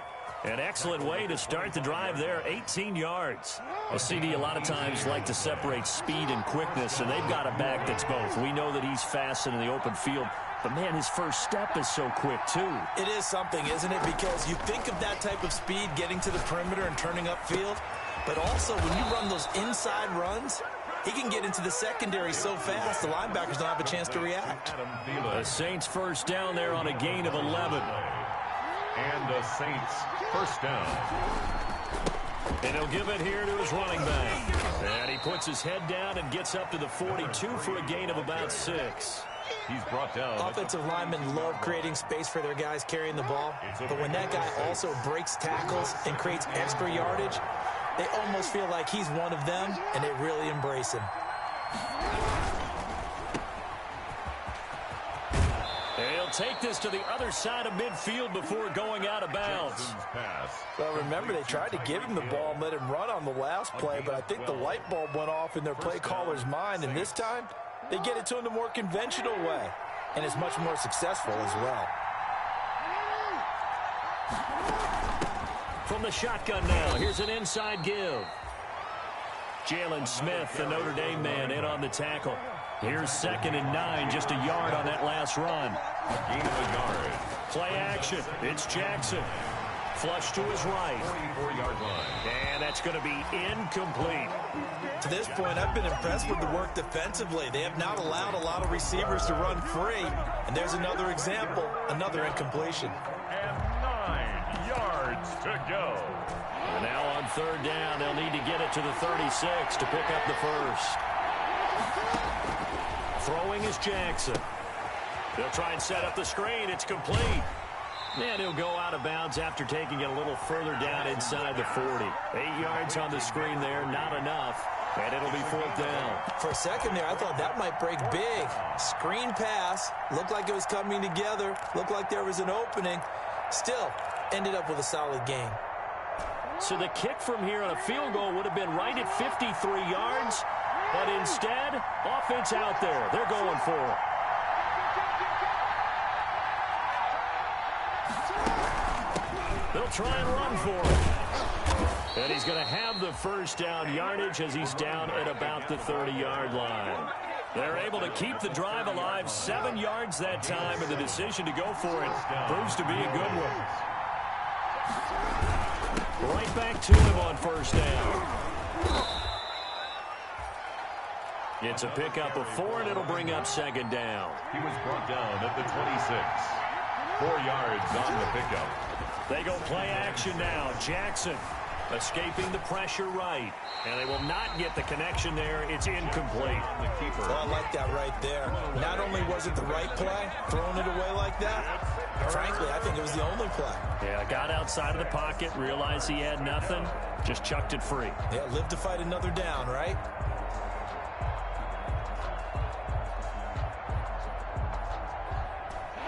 An excellent way to start the drive there, 18 yards. A CD a lot of times like to separate speed and quickness, and they've got a back that's both. We know that he's fast in the open field, but, man, his first step is so quick, too. It is something, isn't it? Because you think of that type of speed getting to the perimeter and turning upfield, but also when you run those inside runs, he can get into the secondary so fast the linebackers don't have a chance to react. The Saints first down there on a gain of 11. And the Saints first down. And he'll give it here to his running back. And he puts his head down and gets up to the 42 for a gain of about 6. He's brought down. Offensive linemen love creating space for their guys carrying the ball, but when that guy also breaks tackles and creates extra yardage, they almost feel like he's one of them, and they really embrace him. He'll take this to the other side of midfield before going out of bounds. Well, remember, they tried to give him the ball and let him run on the last play, but I think the light bulb went off in their play caller's mind, and this time they get it to him the more conventional way, and it's much more successful as well. From the shotgun now, here's an inside give. Jalen Smith, the Notre Dame man, in on the tackle. Here's 2nd and 9, just a yard on that last run. Gain of a yard. Play action. It's Jackson. Flush to his right. 44-yard line. And that's going to be incomplete. To this point, I've been impressed with the work defensively. They have not allowed a lot of receivers to run free. And there's another example, another incompletion. And 9 yards to go. And now on 3rd down, they'll need to get it to the 36 to pick up the first. Throwing is Jackson. They'll try and set up the screen. It's complete. And he'll go out of bounds after taking it a little further down inside the 40. 8 yards on the screen there, not enough. And it'll be 4th down. For a second there, I thought that might break big. Screen pass. Looked like it was coming together. Looked like there was an opening. Still, ended up with a solid gain. So the kick from here on a field goal would have been right at 53 yards. But instead, offense out there. They're going for it. They'll try and run for it. And he's going to have the first down yardage as he's down at about the 30-yard line. They're able to keep the drive alive, 7 yards that time, and the decision to go for it proves to be a good one. Right back to him on first down. It's a pickup of 4, and it'll bring up second down. He was brought down at the 26. 4 yards on the pickup. They go play action now. Jackson escaping the pressure right. And they will not get the connection there. It's incomplete. The keeper. Oh, I like that right there. Not only was it the right play, throwing it away like that, frankly, I think it was the only play. Yeah, got outside of the pocket, realized he had nothing, just chucked it free. Yeah, live to fight another down, right?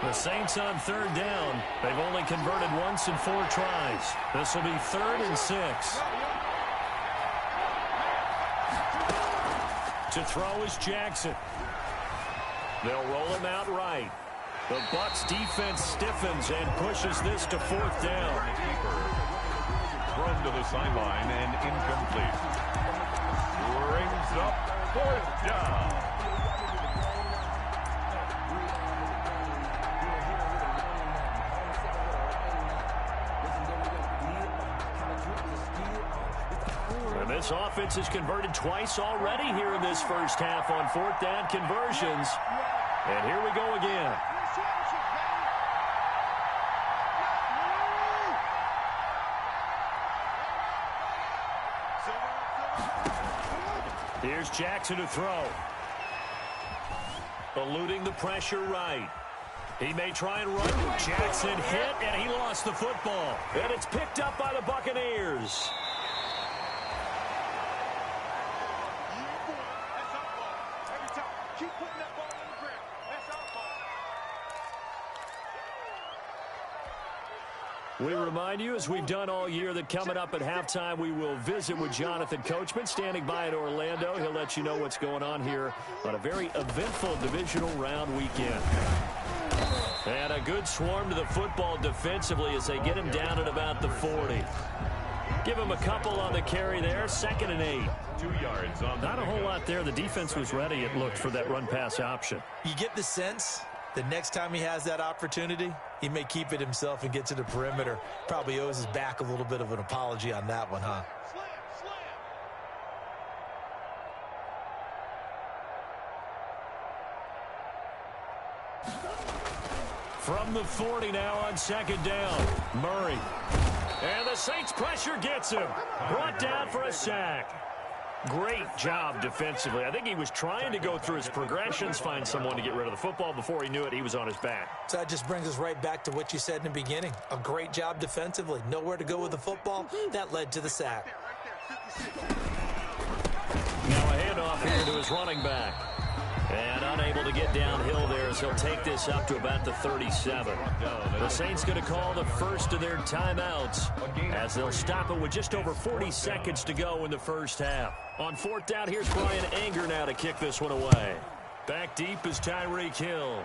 The Saints on third down. They've only converted once in 4 tries. This will be 3rd and 6. To throw is Jackson. They'll roll him out right. The Bucs defense stiffens and pushes this to 4th down. The keeper. Thrown to the sideline and incomplete. Brings up 4th down. And this offense has converted twice already here in this first half on 4th down conversions. And here we go again. Here's Jackson to throw. Eluding the pressure right. He may try and run. Jackson hit, and he lost the football. And it's picked up by the Buccaneers. We remind you, as we've done all year, that coming up at halftime, we will visit with Jonathan Coachman, standing by in Orlando. He'll let you know what's going on here on a very eventful divisional round weekend. And a good swarm to the football defensively as they get him down at about the 40. Give him a couple on the carry there, 2nd and 8. 2 yards on the Not a whole lot there. The defense was ready, it looked, for that run-pass option. You get the sense the next time he has that opportunity, he may keep it himself and get to the perimeter. Probably owes his back a little bit of an apology on that one, huh? From the 40 now on 2nd down, Murray. And the Saints pressure gets him. Brought down for a sack. Great job defensively. I think he was trying to go through his progressions, find someone to get rid of the football. Before he knew it, he was on his back. So that just brings us right back to what you said in the beginning. A great job defensively. Nowhere to go with the football. That led to the sack. Now a handoff here to his running back. And unable to get downhill there, so he'll take this up to about the 37. The Saints going to call the first of their timeouts as they'll stop it with just over 40 seconds to go in the first half. On 4th down, here's Brian Anger now to kick this one away. Back deep is Tyreek Hill.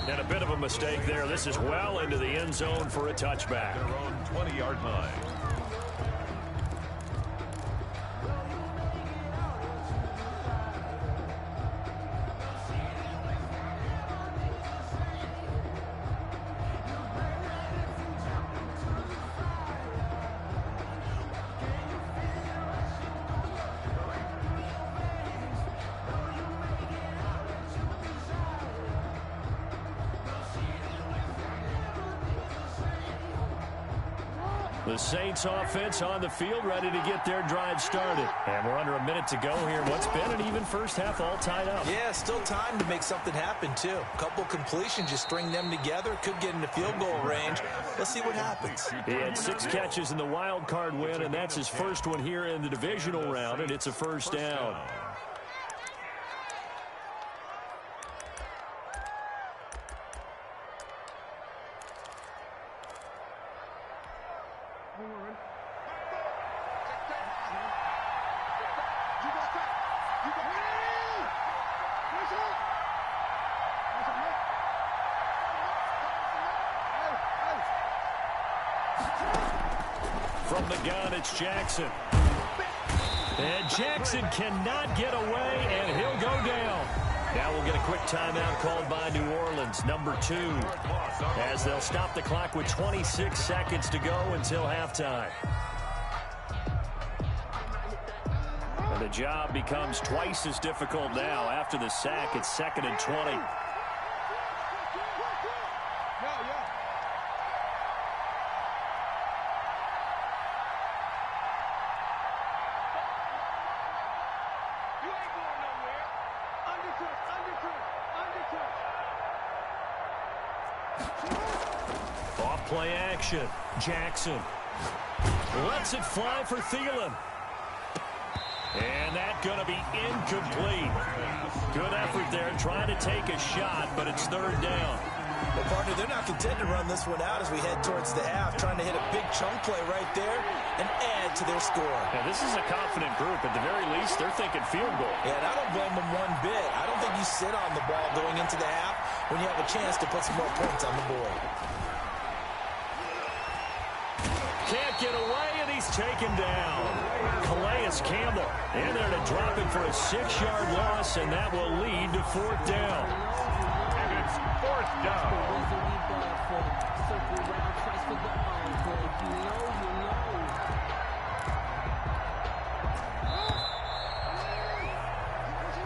And a bit of a mistake there. This is well into the end zone for a touchback. Their own 20-yard line. The Saints offense on the field, ready to get their drive started. And we're under a minute to go here. What's been an even first half, all tied up. Yeah, still time to make something happen, too. A couple completions, you string them together, could get into field goal range. Let's see what happens. He had 6 catches in the wild card win, and that's his first one here in the divisional round, and it's a first down. From the gun, it's Jackson. And Jackson cannot get away, and he'll go down. Now we'll get a quick timeout called by New Orleans, number 2, as they'll stop the clock with 26 seconds to go until halftime. And the job becomes twice as difficult now. After the sack, it's 2nd and 20. Off-play action. Jackson lets it fly for Thielen. And that's going to be incomplete. Good effort there trying to take a shot, but it's 3rd down. Well, partner, they're not content to run this one out as we head towards the half, trying to hit a big chunk play right there and add to their score. Yeah, this is a confident group. At the very least, they're thinking field goal. Yeah, and I don't blame them one bit. I don't think you sit on the ball going into the half when you have a chance to put some more points on the board. Can't get away, and he's taken down. Calais Campbell in there to drop it for a 6-yard loss, and that will lead to 4th down. And it's 4th down.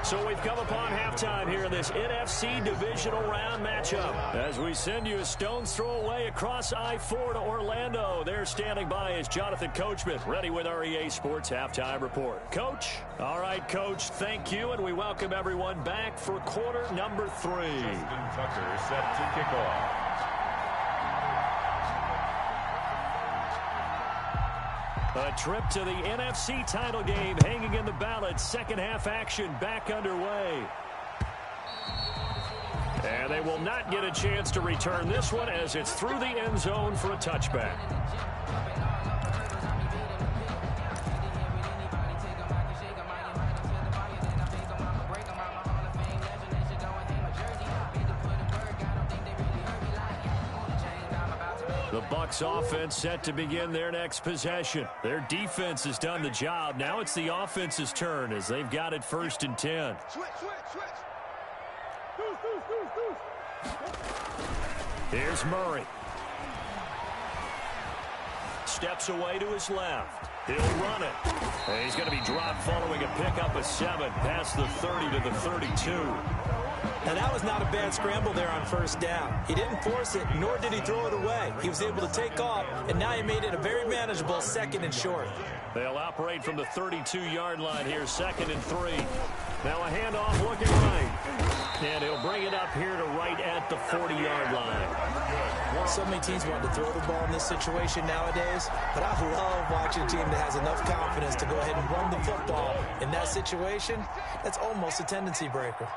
So we've come upon halftime here in this NFC divisional round matchup. As we send you a stone's throw away across I-4 to Orlando. There standing by is Jonathan Coachman, ready with our EA Sports Halftime Report. Coach? All right, Coach, thank you, and we welcome everyone back for quarter number 3. Justin Tucker set to kick off. A trip to the NFC title game hanging in the balance. Second half action back underway. And they will not get a chance to return this one as it's through the end zone for a touchback. The Bucs offense set to begin their next possession. Their defense has done the job. Now it's the offense's turn as they've got it 1st and 10. Here's Murray. Steps away to his left. He'll run it. And he's going to be dropped following a pickup of 7 past the 30 to the 32. Now, that was not a bad scramble there on 1st down. He didn't force it, nor did he throw it away. He was able to take off, and now he made it a very manageable 2nd and short. They'll operate from the 32-yard line here, 2nd and 3. Now a handoff looking right. And he'll bring it up here to right at the 40-yard line. So many teams want to throw the ball in this situation nowadays, but I love watching a team that has enough confidence to go ahead and run the football. In that situation, that's almost a tendency breaker.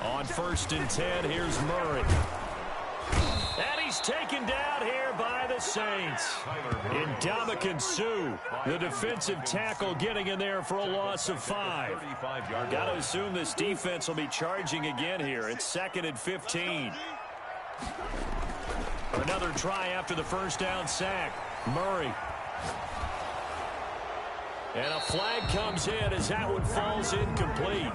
On 1st and 10, here's Murray. And he's taken down here by the Saints. Ndamukong Suh, the defensive tackle, getting in there for a loss of 5. Got to assume this defense will be charging again here. It's 2nd and 15. Another try after the 1st down sack. Murray. And a flag comes in as that one falls incomplete.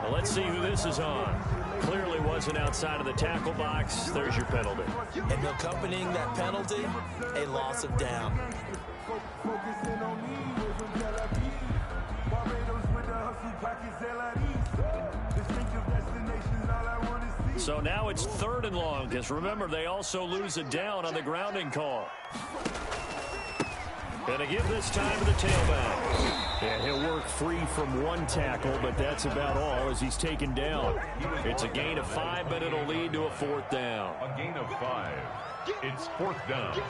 Well, let's see who this is on. Clearly wasn't outside of the tackle box. There's your penalty. And accompanying that penalty, a loss of down. So now it's 3rd and long, because remember, they also lose a down on the grounding call. Going to give this time to the tailback. And he'll work free from one tackle, but that's about all as he's taken down. It's a gain of 5, but it'll lead to a 4th down. A gain of 5. It's 4th down.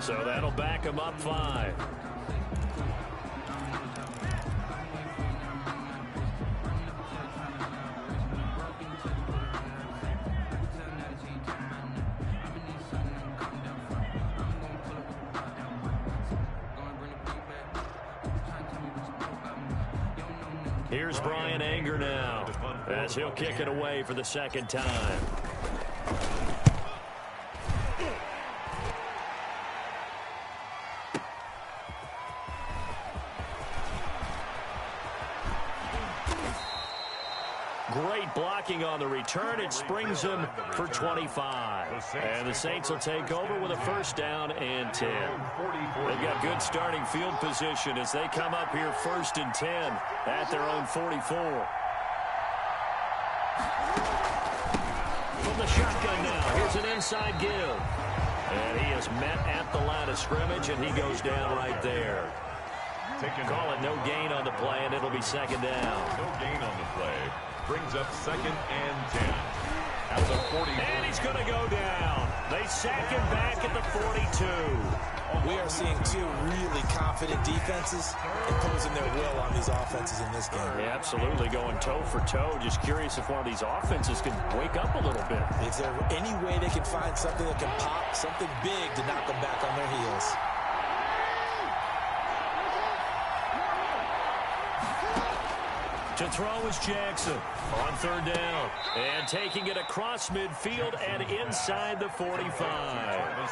So that'll back him up 5. Here's Brian Anger now, as he'll kick it away for the second time. Great blocking on the return. It springs him for 25. And the Saints will take over with a first down and 10. They've got good starting field position as they come up here 1st and 10 at their own 44. From the shotgun now, here's an inside give. And he is met at the line of scrimmage, and he goes down right there. Call it no gain on the play, and it'll be second down. No gain on the play. Brings up 2nd and 10 at the 40. And he's going to go down. They sack him back at the 42. We are seeing 2 really confident defenses imposing their will on these offenses in this game. Yeah, absolutely, going toe for toe. Just curious if one of these offenses can wake up a little bit. Is there any way they can find something that can pop, something big to knock them back on their heels? To throw is Jackson on 3rd down. And taking it across midfield and inside the 45.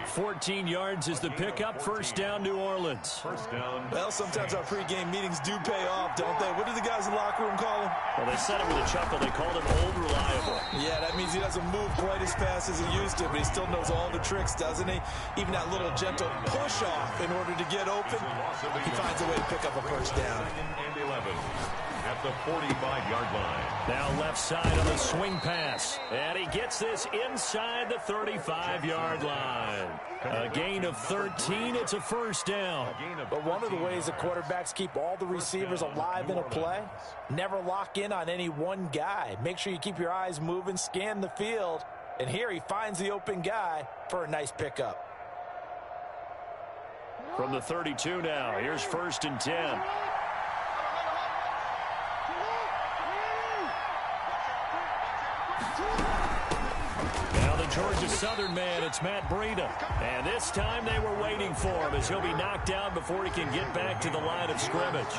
14 yards is the pickup. First down, New Orleans. First down. Well, sometimes our pregame meetings do pay off, don't they? What do the guys in the locker room call him? Well, they said it with a chuckle. They called him old reliable. Yeah, that means he doesn't move quite as fast as he used to, but he still knows all the tricks, doesn't he? Even that little gentle push-off in order to get open, he finds a way to pick up a first down. 2nd and 11. At the 45-yard line. Now left side of the swing pass. And he gets this inside the 35-yard line. A gain of 13. It's a first down. But one of the ways the quarterbacks keep all the receivers alive in a play, never lock in on any one guy. Make sure you keep your eyes moving, scan the field. And here he finds the open guy for a nice pickup. From the 32 now. Here's 1st and 10. Now the Georgia Southern man, it's Matt Breida. And this time they were waiting for him as he'll be knocked down before he can get back to the line of scrimmage.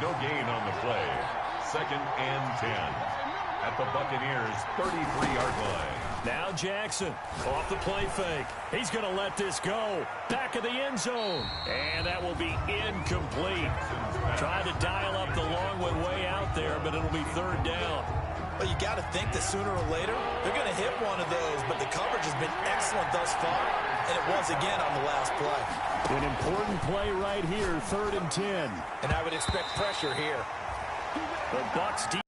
No gain on the play. 2nd and 10 at the Buccaneers' 33-yard line. Now Jackson off the play fake. He's going to let this go. Back of the end zone. And that will be incomplete. Tried to dial up the long one way out there, but it'll be 3rd down. Well, you got to think that sooner or later, they're going to hit one of those, but the coverage has been excellent thus far, and it was again on the last play. An important play right here, 3rd and 10. And I would expect pressure here. The Bucs defense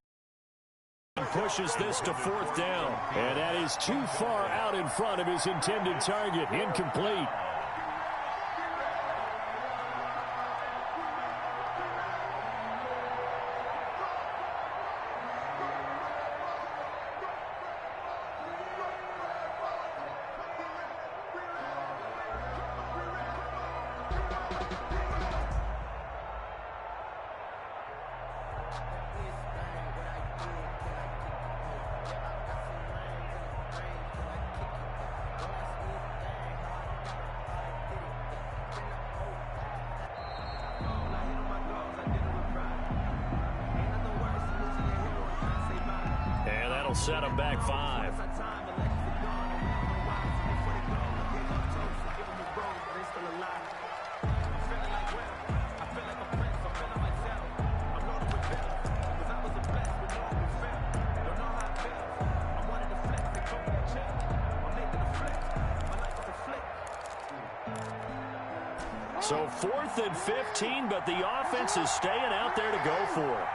pushes this to 4th down, and that is too far out in front of his intended target. Incomplete. Set him back 5. So 4th and 15, but the offense is staying out there to go for it.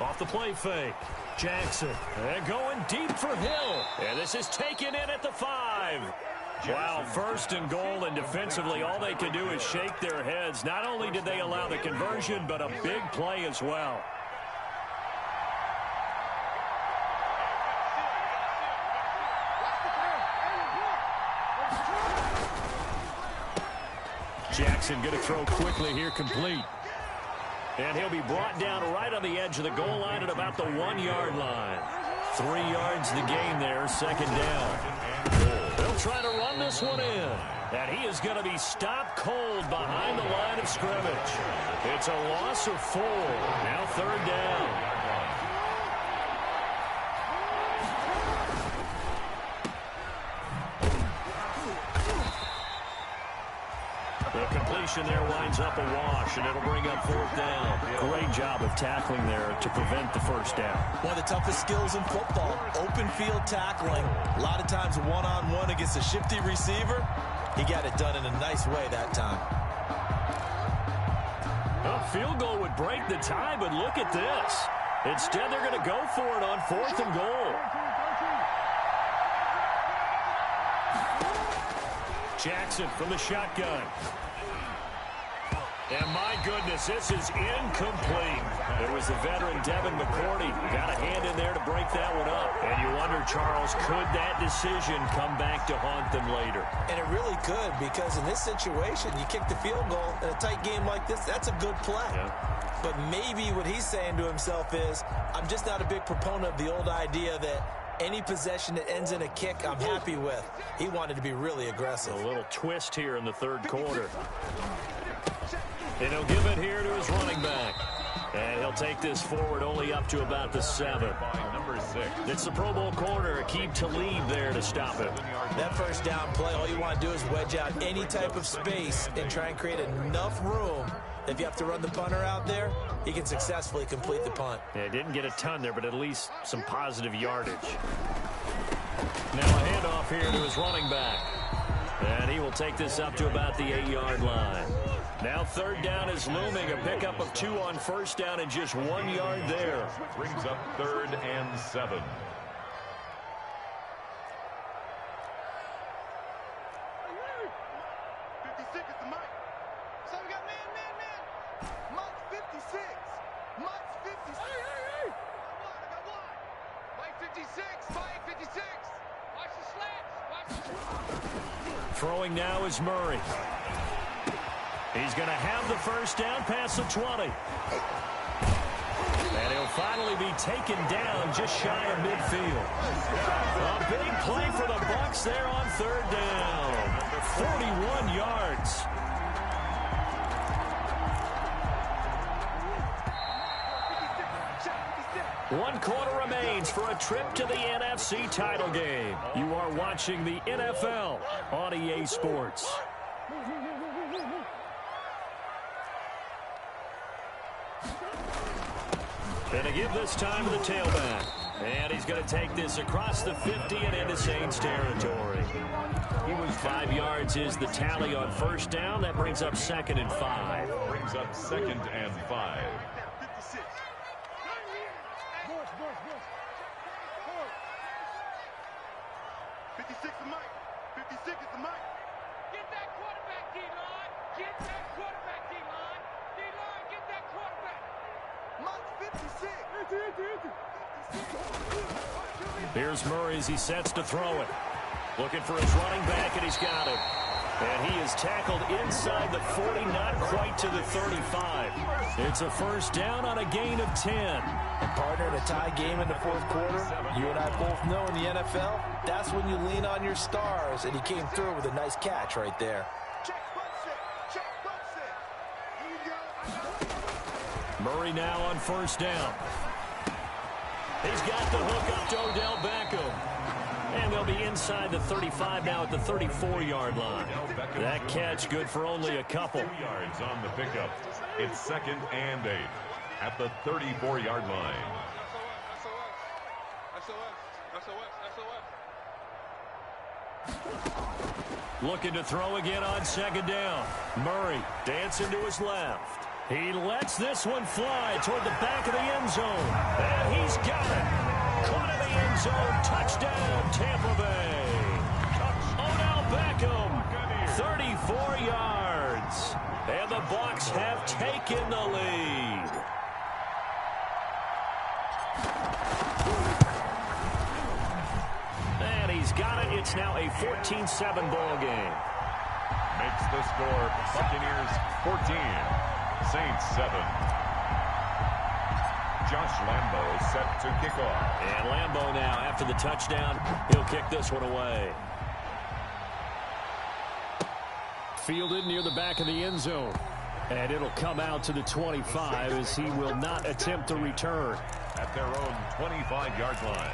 Off the play fake. Jackson. And going deep for Hill. And this is taken in at the 5. Wow, first and goal, and defensively, all they can do is shake their heads. Not only did they allow the conversion, but a big play as well. Jackson going to throw quickly here, complete. And he'll be brought down right on the edge of the goal line at about the 1-yard line. 3 yards the game there, second down. They'll try to run this one in. And he is going to be stopped cold behind the line of scrimmage. It's a loss of 4. Now third down. The completion there winds up a wash, and it'll bring up fourth down. Great job of tackling there to prevent the first down. One of the toughest skills in football, open field tackling. A lot of times one-on-one against a shifty receiver. He got it done in a nice way that time. A field goal would break the tie, but look at this. Instead, they're going to go for it on fourth and goal. Jackson from the shotgun. And my goodness, this is incomplete. It was the veteran Devin McCourty. Got a hand in there to break that one up. And you wonder, Charles, could that decision come back to haunt them later? And it really could, because in this situation, you kick the field goal in a tight game like this, that's a good play. Yeah. But maybe what he's saying to himself is, I'm just not a big proponent of the old idea that any possession that ends in a kick, I'm happy with. He wanted to be really aggressive. A little twist here in the third quarter. And he'll give it here to his running back. And he'll take this forward only up to about the 7. Number 6. It's the Pro Bowl corner, K.T.G there to stop it. That first down play, all you want to do is wedge out any type of space and try and create enough room. If you have to run the punter out there, he can successfully complete the punt. Yeah, didn't get a ton there, but at least some positive yardage. Now a handoff here to his running back. And he will take this up to about the 8-yard line. Now third down is looming. A pickup of 2 on first down and just 1 yard there. Brings up 3rd and 7. Throwing now is Murray. He's going to have the first down past the 20. And he'll finally be taken down just shy of midfield. A big play for the Bucs there on third down. 41 yards. One quarter remains for a trip to the NFC title game. You are watching the NFL on EA Sports. And to give this time to the tailback. And he's going to take this across the 50 and into Saints territory. 5 yards is the tally on first down. That brings up 2nd and 5. Brings up 2nd and 5. Here's Murray as he sets to throw it. Looking for his running back, and he's got it. And he is tackled inside the 40, not quite to the 35. It's a first down on a gain of 10. And partner, in a tie game in the fourth quarter, you and I both know in the NFL, that's when you lean on your stars, and he came through with a nice catch right there. Murray now on first down. He's got the hook up to Odell Beckham. And they'll be inside the 35 now at the 34-yard line. That catch good for only a couple. 2 yards on the pickup. It's 2nd and 8 at the 34-yard line. Looking to throw again on second down. Murray dancing to his left. He lets this one fly toward the back of the end zone. And he's got it. Caught in the end zone. Touchdown, Tampa Bay. Odell Beckham, 34 yards. And the Bucs have taken the lead. And he's got it. It's now a 14-7 ball game. Makes the score Buccaneers 14, Saints 7. Josh Lambo set to kick off. And Lambo now, after the touchdown, he'll kick this one away. Fielded near the back of the end zone. And it'll come out to the 25 as he will not attempt to return. At their own 25-yard line.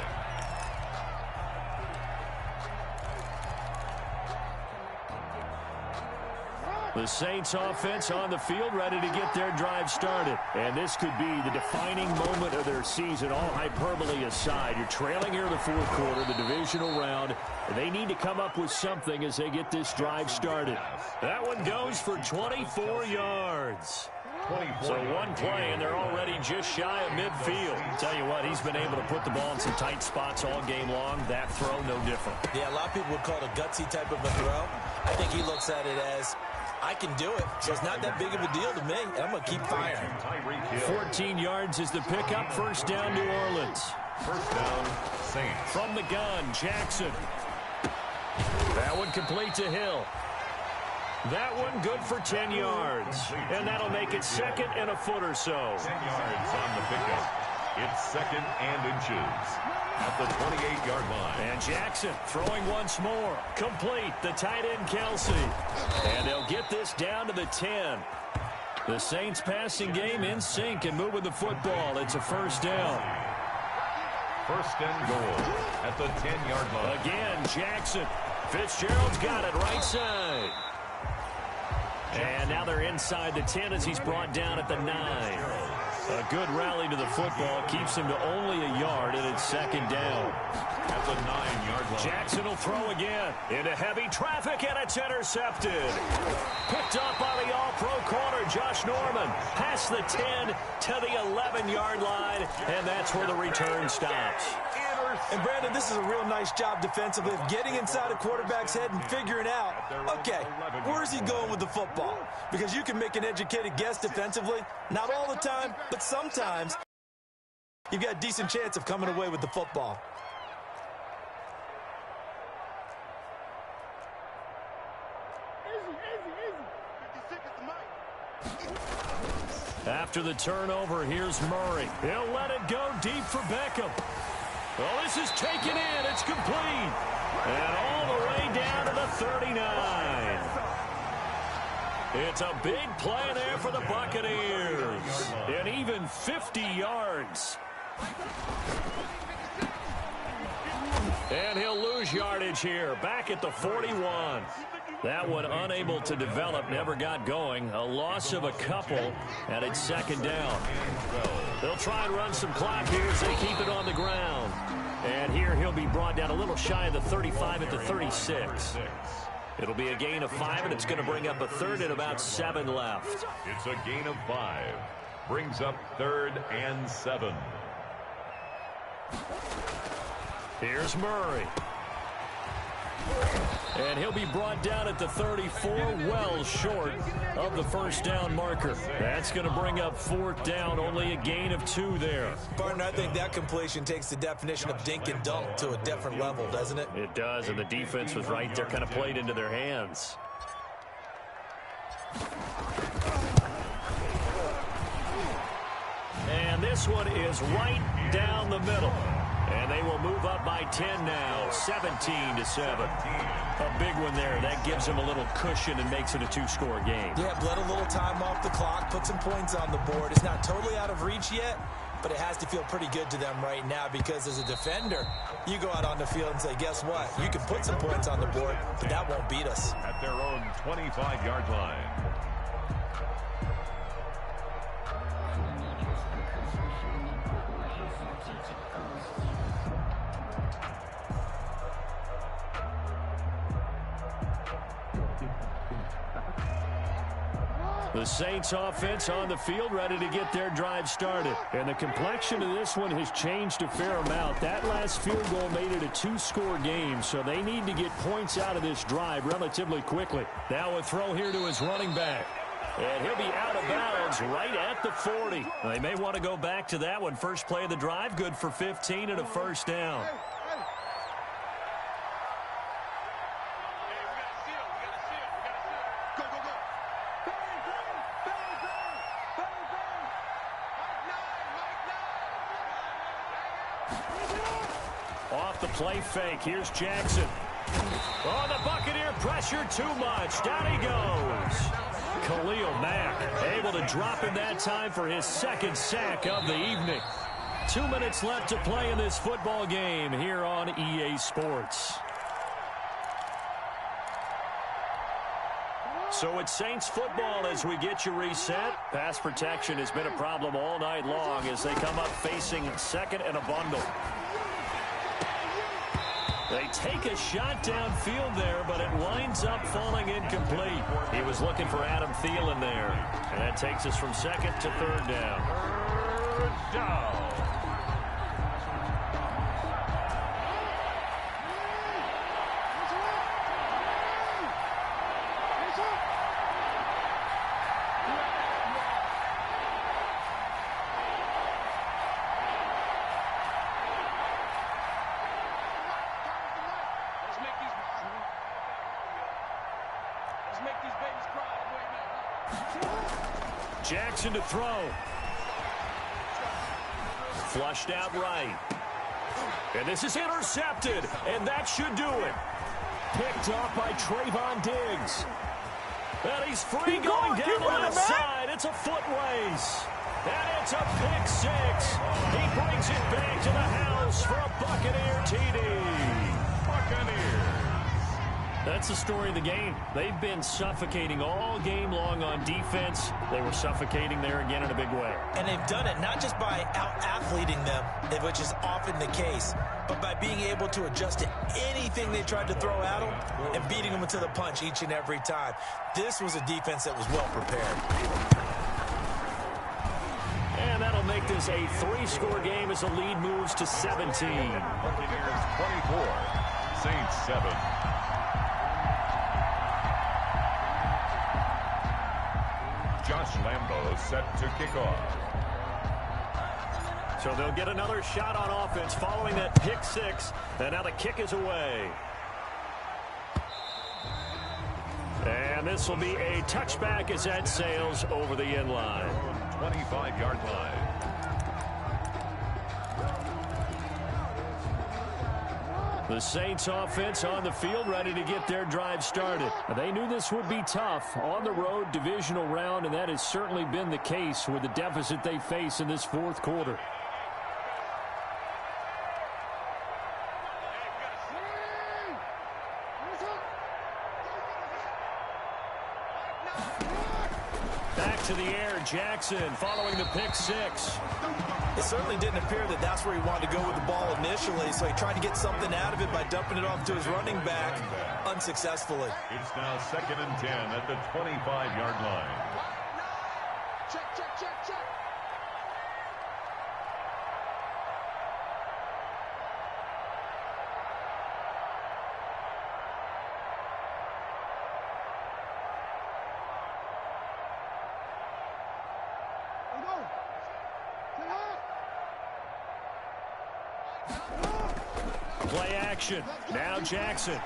The Saints offense on the field, ready to get their drive started. And this could be the defining moment of their season, all hyperbole aside. You're trailing here in the fourth quarter, the divisional round, and they need to come up with something as they get this drive started. That one goes for 24 yards. So one play, and they're already just shy of midfield. Tell you what, he's been able to put the ball in some tight spots all game long. That throw, no different. Yeah, a lot of people would call it a gutsy type of a throw. I think he looks at it as, I can do it, so it's not that big of a deal to me, and I'm going to keep firing. 14 yards is the pickup. First down, New Orleans. First down, Saints. From the gun, Jackson. That one complete to Hill. That one good for 10 yards. And that'll make it second and a foot or so. 10 yards on the pickup. It's second and inches at the 28-yard line. And Jackson throwing once more. Complete. The tight end, Kelsey. And they'll get this down to the 10. The Saints passing game in sync and moving the football. It's a first down. First and goal at the 10-yard line. Again, Jackson. Fitzgerald's got it right side. And now they're inside the 10 as he's brought down at the 9. A good rally to the football keeps him to only a yard, and it's second down. At the 9-yard line. Jackson will throw again into heavy traffic, and it's intercepted. Picked up by the all-pro corner, Josh Norman. Past the 10 to the 11-yard line, and that's where the return stops. And, Brandon, this is a real nice job defensively of getting inside a quarterback's head and figuring out, okay, where's he going with the football? Because you can make an educated guess defensively. Not all the time, but sometimes you've got a decent chance of coming away with the football. After the turnover, here's Murray. He'll let it go deep for Beckham. Well, this is taken in. It's complete. And all the way down to the 39. It's a big play there for the Buccaneers. And even 50 yards. And he'll lose yardage here. Back at the 41. That one unable to develop, never got going. A loss of a couple, and it's second down. They'll try and run some clock here as they keep it on the ground. And here he'll be brought down a little shy of the 35 at the 36. It'll be a gain of 5, and it's going to bring up a third and about 7 left. It's a gain of 5. Brings up 3rd and 7. Here's Murray. And he'll be brought down at the 34, well short of the first down marker. That's going to bring up 4th down, only a gain of 2 there. Partner, I think that completion takes the definition of dink and dunk to a different level, doesn't it? It does, and the defense was right there, kind of played into their hands. And this one is right down the middle. And they will move up by 10 now, 17-7. A big one there. That gives them a little cushion and makes it a 2-score game. Yeah, bled a little time off the clock, put some points on the board. It's not totally out of reach yet, but it has to feel pretty good to them right now because as a defender, you go out on the field and say, guess what? You can put some points on the board, but that won't beat us. At their own 25-yard line. The Saints offense on the field, ready to get their drive started. And the complexion of this one has changed a fair amount. That last field goal made it a two-score game, so they need to get points out of this drive relatively quickly. Now a throw here to his running back. And he'll be out of bounds right at the 40. They may want to go back to that one. First play of the drive, good for 15 and a first down. Off the play fake, here's Jackson. Oh, the Buccaneer pressure too much. Down he goes. Khalil Mack able to drop in that time for his second sack of the evening. 2 minutes left to play in this football game here on EA Sports. So it's Saints football as we get you reset. Pass protection has been a problem all night long as they come up facing second and a bundle. They take a shot downfield there, but it winds up falling incomplete. He was looking for Adam Thielen there. And that takes us from second to third down. Third down. Jackson to throw. Flushed out right. And this is intercepted. And that should do it. Picked off by Trayvon Diggs. And he's free going down the left side. It's a foot race. And it's a pick six. He brings it back to the house for a Buccaneer TD. Buccaneers. That's the story of the game. They've been suffocating all game long on defense. They were suffocating there again in a big way. And they've done it not just by out-athleting them, which is often the case, but by being able to adjust to anything they tried to throw at them and beating them into the punch each and every time. This was a defense that was well prepared. And that'll make this a three-score game as the lead moves to 17. Buccaneers 24, Saints 7. Josh Lambo set to kick off. So they'll get another shot on offense following that pick six. And now the kick is away. And this will be a touchback as that sails over the end line. 25-yard line. The Saints offense on the field ready to get their drive started. They knew this would be tough on the road divisional round, and that has certainly been the case with the deficit they face in this fourth quarter. Back to the air, Jackson following the pick six. It certainly didn't appear that that's where he wanted to go with the ball initially, so he tried to get something out of it by dumping it off to his running back unsuccessfully. It's now 2nd and 10 at the 25-yard line. Check, check, check, check. Play action. Now Jackson.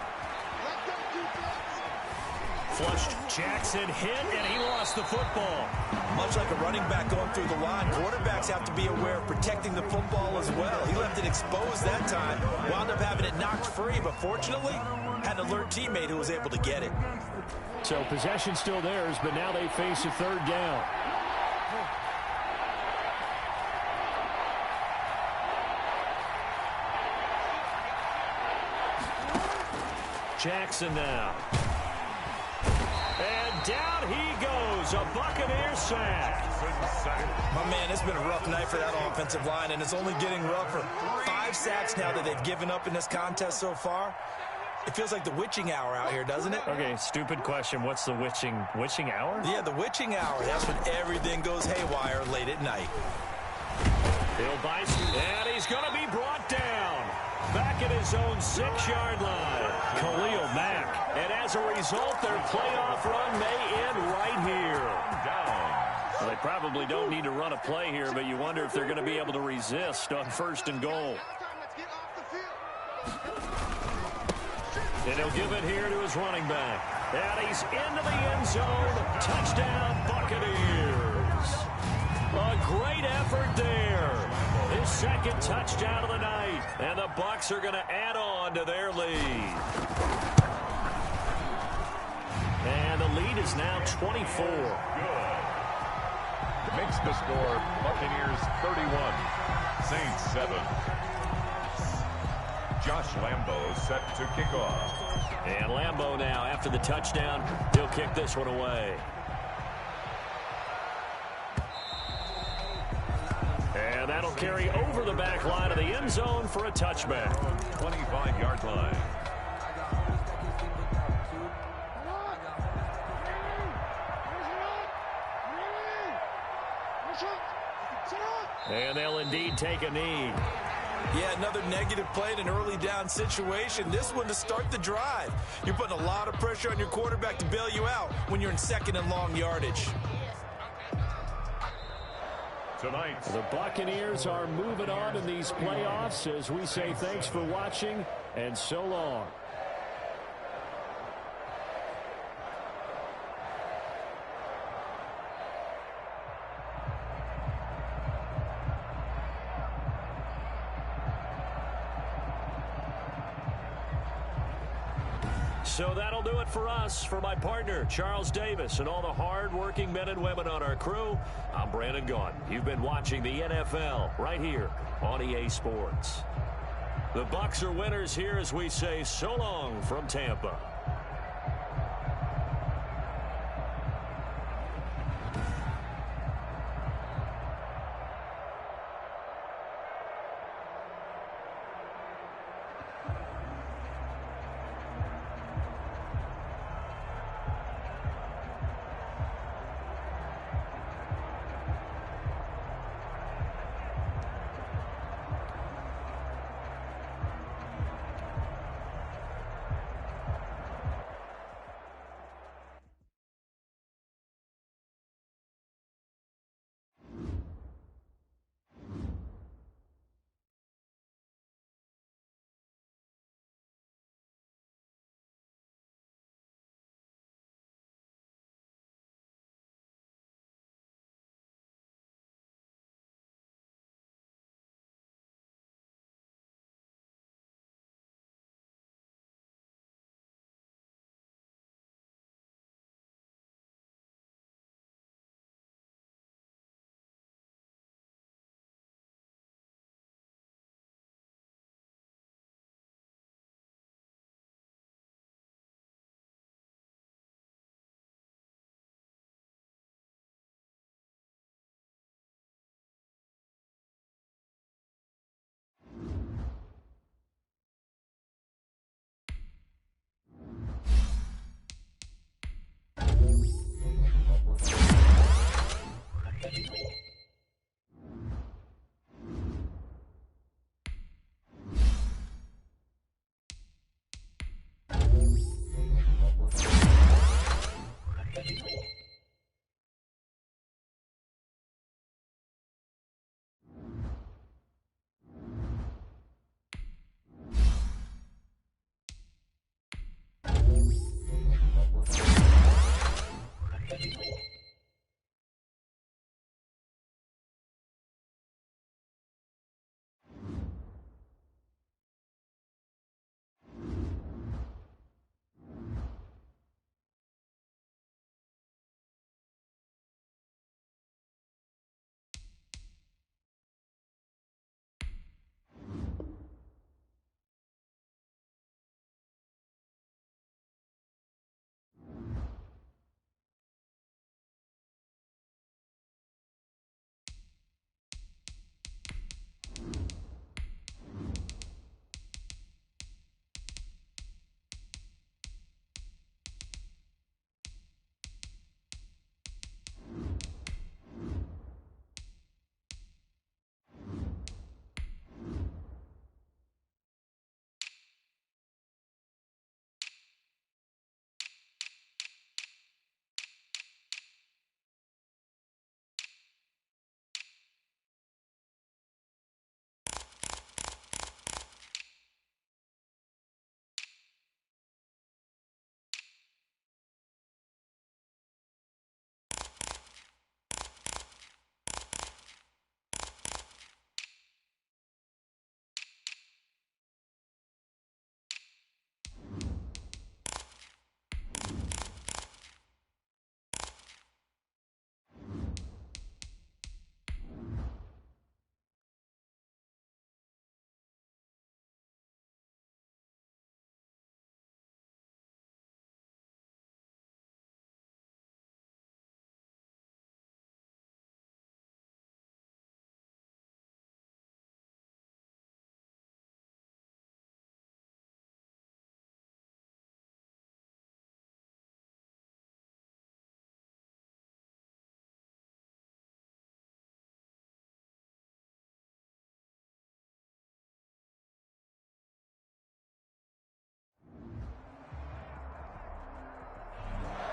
Flushed. Jackson hit, and he lost the football. Much like a running back going through the line, quarterbacks have to be aware of protecting the football as well. He left it exposed that time, wound up having it knocked free, but fortunately, had an alert teammate who was able to get it. So possession still theirs, but now they face a third down. Jackson now. And down he goes. A Buccaneer sack. My man, it's been a rough night for that offensive line, and it's only getting rougher. 5 sacks now that they've given up in this contest so far. It feels like the witching hour out here, doesn't it? Okay, stupid question. What's the witching hour? Yeah, the witching hour. That's when everything goes haywire late at night. Bill Bison, and he's going to be brought down. Back at his own 6-yard line. Khalil Mack. And as a result, their playoff run may end right here. Well, they probably don't need to run a play here, but you wonder if they're going to be able to resist on 1st and goal. And he'll give it here to his running back. And he's into the end zone. Touchdown, Buccaneers. A great effort there. His 2nd touchdown of the night. And the Bucs are going to add on to their lead. And the lead is now 24. Good. Makes the score Buccaneers 31, Saints 7. Josh Lambo set to kick off. And Lambo now, after the touchdown, he'll kick this one away. And that'll carry over the back line of the end zone for a touchback. 25-yard line. And they'll indeed take a knee. Yeah, another negative play in an early down situation. This one to start the drive. You're putting a lot of pressure on your quarterback to bail you out when you're in 2nd and long yardage. Tonight, the Buccaneers are moving on in these playoffs as we say thanks for watching and so long. So that'll do it for us. For my partner, Charles Davis, and all the hard-working men and women on our crew, I'm Brandon Gaudin. You've been watching the NFL right here on EA Sports. The Bucs are winners here as we say so long from Tampa.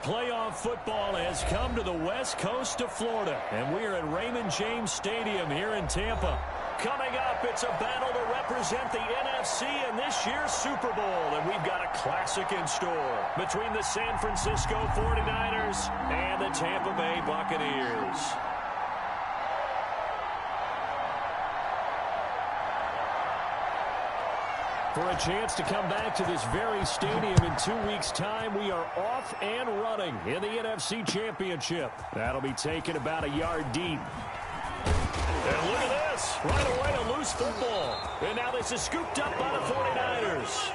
playoff football has come to the west coast of Florida, and we are at Raymond James Stadium here in Tampa. Coming up, it's a battle to represent the NFC in this year's Super Bowl, and we've got a classic in store between the San Francisco 49ers and the Tampa Bay Buccaneers. For a chance to come back to this very stadium in 2 weeks' time, we are off and running in the NFC Championship. That'll be taken about a yard deep. And look at this. Right away, a loose football. And now this is scooped up by the 49ers.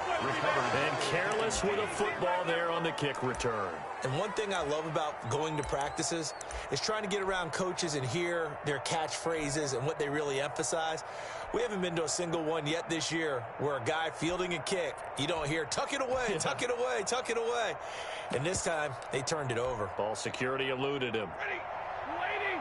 And careless with a football there on the kick return. And one thing I love about going to practices is trying to get around coaches and hear their catchphrases and what they really emphasize. We haven't been to a single one yet this year where a guy fielding a kick, you don't hear, tuck it away, tuck it away, tuck it away. And this time, they turned it over. Ball security eluded him. Ready, waiting.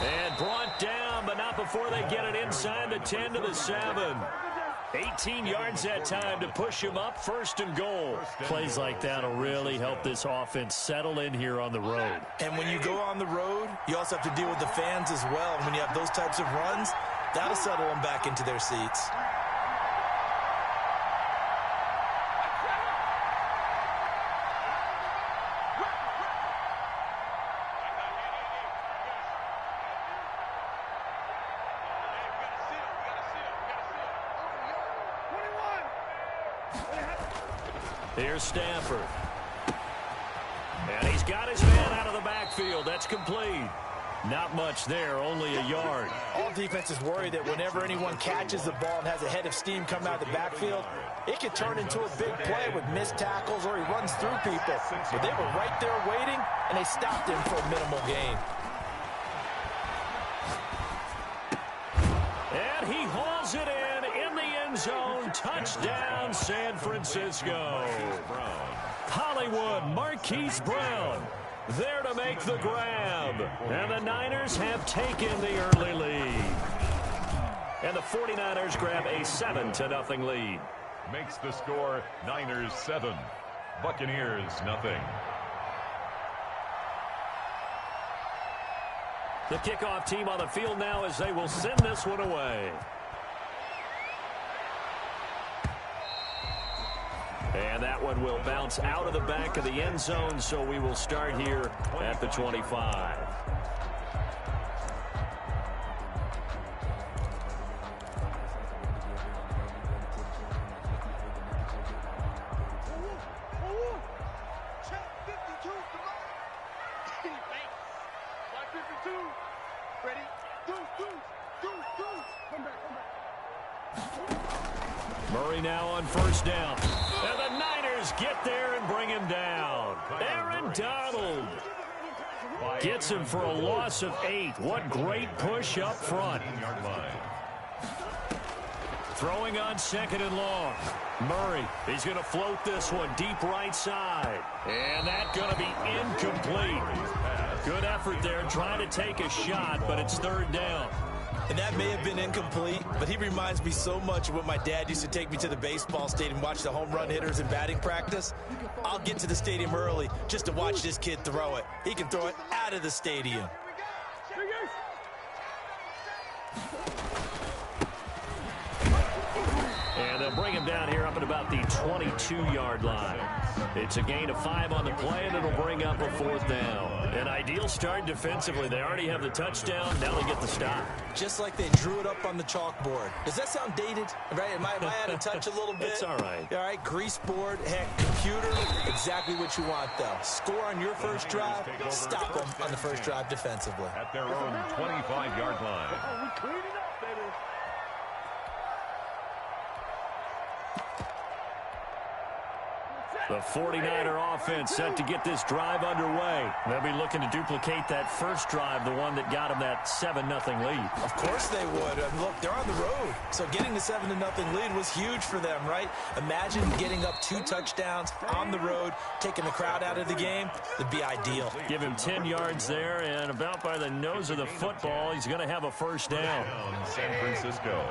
And brought down, but not before they get it inside the 10 to the 7. 18 yards that time to push him up, 1st and goal. Plays like that will really help this offense settle in here on the road. And when you go on the road, you also have to deal with the fans as well. And when you have those types of runs, that'll settle them back into their seats. Here's Stafford. And he's got his man out of the backfield. That's complete. Not much there, only a yard. All defenses worry that whenever anyone catches the ball and has a head of steam coming out of the backfield, it could turn into a big play with missed tackles or he runs through people. But they were right there waiting, and they stopped him for a minimal gain. And he hauls it in the end zone. Touchdown, San Francisco. Hollywood Marquise Brown there to make the grab. And the Niners have taken the early lead. And the 49ers grab a 7-0 lead. Makes the score Niners 7, Buccaneers nothing. The kickoff team on the field now as they will send this one away. And that one will bounce out of the back of the end zone, so we will start here at the 25. Murray now on 1st down. And the Niners get there and bring him down. Aaron Donald gets him for a loss of 8. What great push up front. Throwing on 2nd and long. Murray, he's going to float this one deep right side. And that's going to be incomplete. Good effort there trying to take a shot, but it's 3rd down. And that may have been incomplete, but he reminds me so much of when my dad used to take me to the baseball stadium and watch the home run hitters in batting practice. I'll get to the stadium early just to watch this kid throw it. He can throw it out of the stadium. And they'll bring him down here up at about the 22-yard line. It's a gain of 5 on the play, and it'll bring up a 4th down. An ideal start defensively. They already have the touchdown. Now they get the stop. Just like they drew it up on the chalkboard. Does that sound dated? Right? Am I out of touch a little bit? It's all right. All right, grease board, heck, computer, exactly what you want, though. Score on your first drive, stop them on the first drive defensively. At their own 25-yard line. Oh, we cleaned it up, baby. The 49er offense set to get this drive underway. They'll be looking to duplicate that first drive, the one that got them that 7-0 lead. Of course they would. And look, they're on the road. So getting the 7-0 lead was huge for them, right? Imagine getting up 2 touchdowns on the road, taking the crowd out of the game. It'd be ideal. Give him 10 yards there, and about by the nose of the football, he's going to have a first down. San Francisco.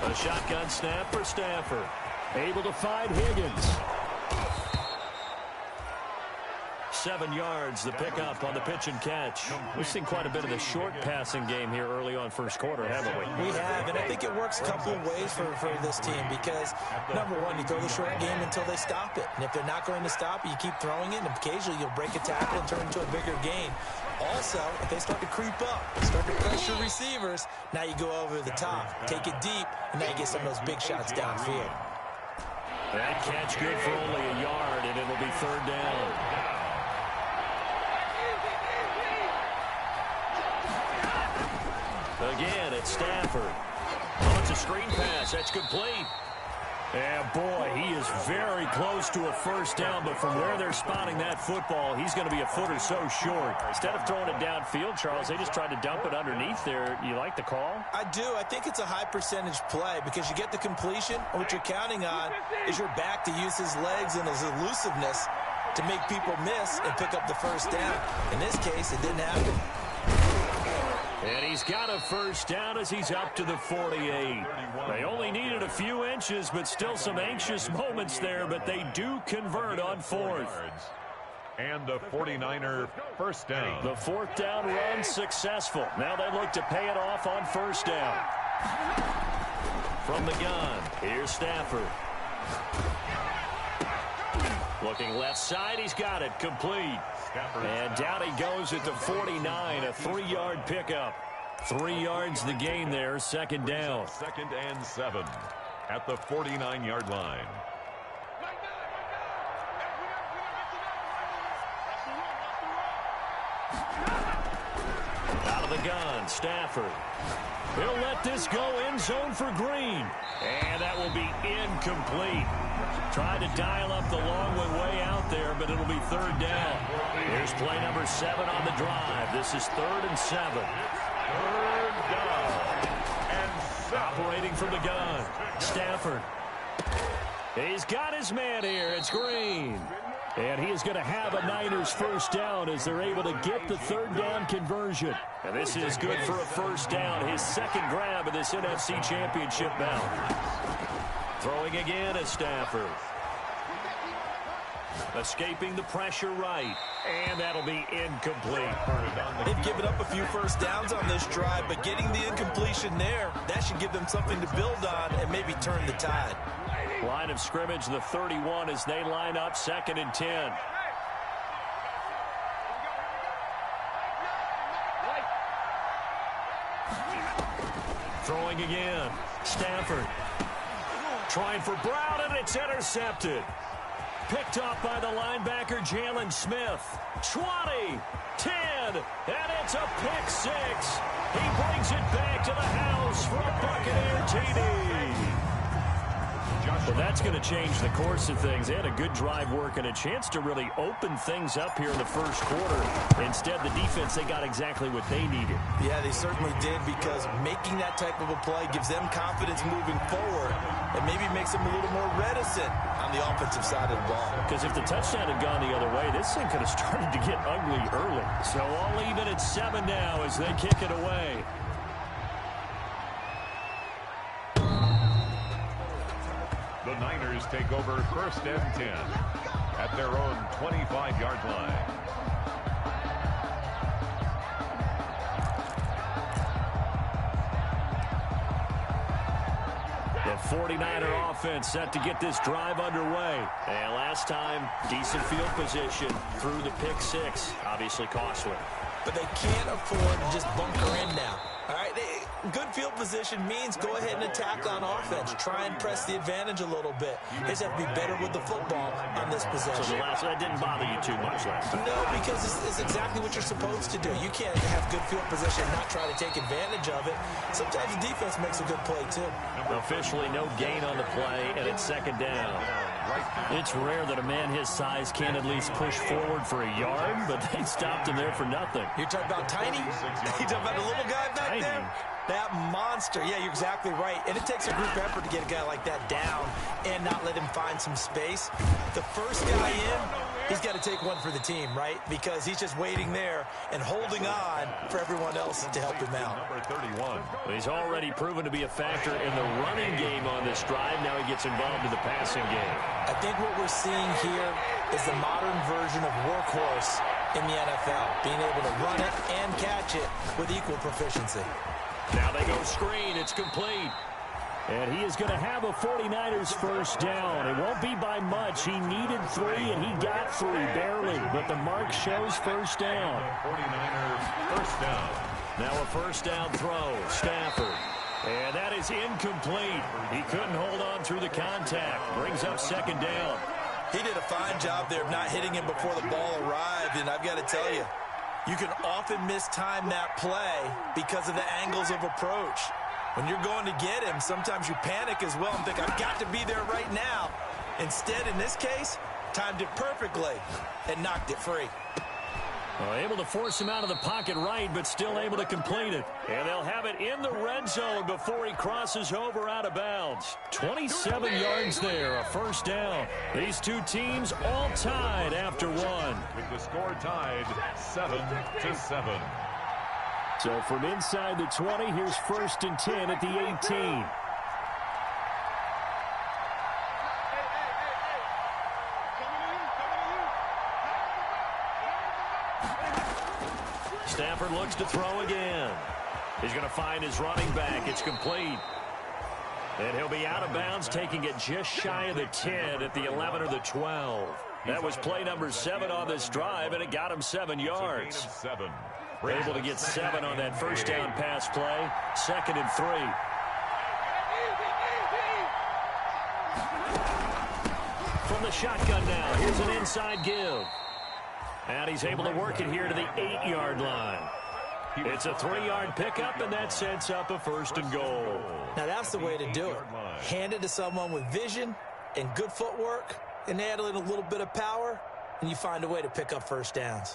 A shotgun snap for Stafford. Able to find Higgins. 7 yards, the pickup on the pitch and catch. We've seen quite a bit of the short passing game here early on first quarter, haven't we? We have, and I think it works a couple of ways for this team because, number one, you throw the short game until they stop it. And if they're not going to stop it, you keep throwing it, and occasionally you'll break a tackle and turn it into a bigger gain. Also, if they start to creep up, start to pressure receivers, now you go over the top, take it deep, and now you get some of those big shots downfield. That catch good for only a yard, and it'll be third down. Again, it's Stafford. Oh, it's a screen pass. That's complete. And, boy, he is very close to a first down, but from where they're spotting that football, he's going to be a foot or so short. Instead of throwing it downfield, Charles, they just tried to dump it underneath there. You like the call? I do. I think it's a high-percentage play because you get the completion, and what you're counting on is your back to use his legs and his elusiveness to make people miss and pick up the first down. In this case, it didn't happen. And he's got a first down as he's up to the 48. They only needed a few inches, but still some anxious moments there, but they do convert on fourth. And the 49er first down. The fourth down run successful. Now they look to pay it off on first down. From the gun, here's Stafford. Looking left side, he's got it, complete. And down he goes at the 49, a 3-yard pickup. 3 yards the gain there, second down. 2nd and 7 at the 49-yard line. Out of the gun, Stafford. He'll let this go end zone for Green. And that will be incomplete. Tried to dial up the long one way out there, but it'll be third down. Here's play number 7 on the drive. This is 3rd and 7. Third down. And 7. Operating from the gun, Stafford. He's got his man here. It's Green. And he is going to have a Niners first down as they're able to get the third down conversion. And this is good for a first down. His second grab of this NFC Championship bout. Throwing again at Stafford. Escaping the pressure right. And that'll be incomplete. They've given up a few first downs on this drive, but getting the incompletion there, that should give them something to build on and maybe turn the tide. Line of scrimmage, the 31 as they line up, 2nd and 10. Throwing again. Stafford. Trying for Brown, and it's intercepted. Picked off by the linebacker, Jalen Smith. 20, 10, and it's a pick 6. He brings it back to the house for a Buccaneer TD. Well, that's going to change the course of things. They had a good drive work and a chance to really open things up here in the first quarter. Instead, the defense, they got exactly what they needed. Yeah, they certainly did, because making that type of a play gives them confidence moving forward and maybe makes them a little more reticent on the offensive side of the ball. Because if the touchdown had gone the other way, this thing could have started to get ugly early. So all even at 7 now as they kick it away. The Niners take over 1st and 10 at their own 25-yard line. The 49er offense set to get this drive underway. And last time, decent field position through the pick 6. Obviously costly. But they can't afford to just bunker in now. All right, good field position means go ahead and attack on offense. Try and press the advantage a little bit. They just have to be better with the football on this possession. So that didn't bother you too much last time? No, because it's exactly what you're supposed to do. You can't have good field position and not try to take advantage of it. Sometimes the defense makes a good play, too. Officially no gain on the play, and it's second down. It's rare that a man his size can at least push forward for a yard, but they stopped him there for nothing. You're talking about Tiny? You're talking about the little guy back there? That monster. Yeah, you're exactly right. And it takes a group effort to get a guy like that down and not let him find some space. The first guy in, he's got to take one for the team, right? Because he's just waiting there and holding on for everyone else to help him out. Number 31. Well, he's already proven to be a factor in the running game on this drive. Now he gets involved in the passing game. I think what we're seeing here is the modern version of workhorse in the NFL, being able to run it and catch it with equal proficiency. Now they go screen. It's complete. And he is going to have a 49ers first down. It won't be by much. He needed 3, and he got 3, barely. But the mark shows first down. 49ers first down. Now a first down throw. Stafford. And that is incomplete. He couldn't hold on through the contact. Brings up second down. He did a fine job there of not hitting him before the ball arrived. And I've got to tell you, you can often mistime that play because of the angles of approach. When you're going to get him, sometimes you panic as well and think, I've got to be there right now. Instead, in this case, timed it perfectly and knocked it free. Well, able to force him out of the pocket right, but still able to complete it. And they'll have it in the red zone before he crosses over out of bounds. 27 yards there, a first down. These two teams all tied after one. With the score tied 7-7. So from inside the 20, here's first and 10 at the 18. Stafford looks to throw again. He's going to find his running back. It's complete. And he'll be out of bounds, taking it just shy of the 10 at the 11 or the 12. That was play number 7 on this drive, and it got him 7 yards. Able to get 7 on that first down pass play. Second and 3. From the shotgun now, here's an inside give. And he's able to work it here to the 8-yard line. It's a 3-yard pickup, and that sets up a first and goal. Now that's the way to do it. Hand it to someone with vision and good footwork, and add in a little bit of power, and you find a way to pick up first downs.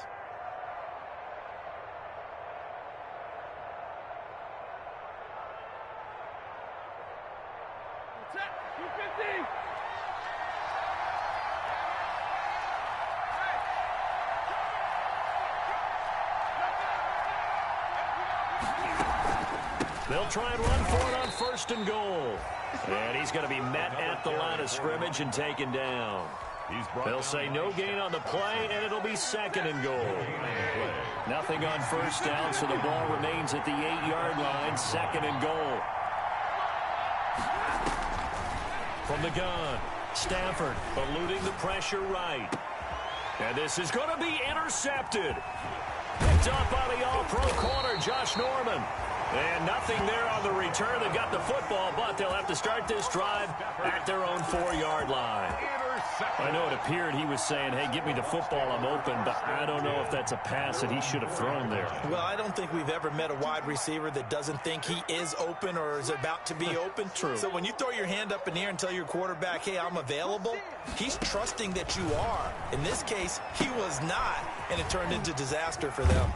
They'll try and run for it on first and goal. And he's going to be met at the line of scrimmage and taken down. They'll say no gain on the play, and it'll be second and goal. Nothing on first down, so the ball remains at the 8-yard line, second and goal. From the gun, Stafford eluding the pressure right. And this is going to be intercepted. Picked up by the all-pro corner, Josh Norman. And nothing there on the return. They've got the football, but they'll have to start this drive at their own 4-yard line. I know it appeared he was saying, hey, give me the football, I'm open, but I don't know if that's a pass that he should have thrown there. Well, I don't think we've ever met a wide receiver that doesn't think he is open or is about to be open. True. So when you throw your hand up in the air and tell your quarterback, hey, I'm available, he's trusting that you are. In this case, he was not, and it turned into disaster for them.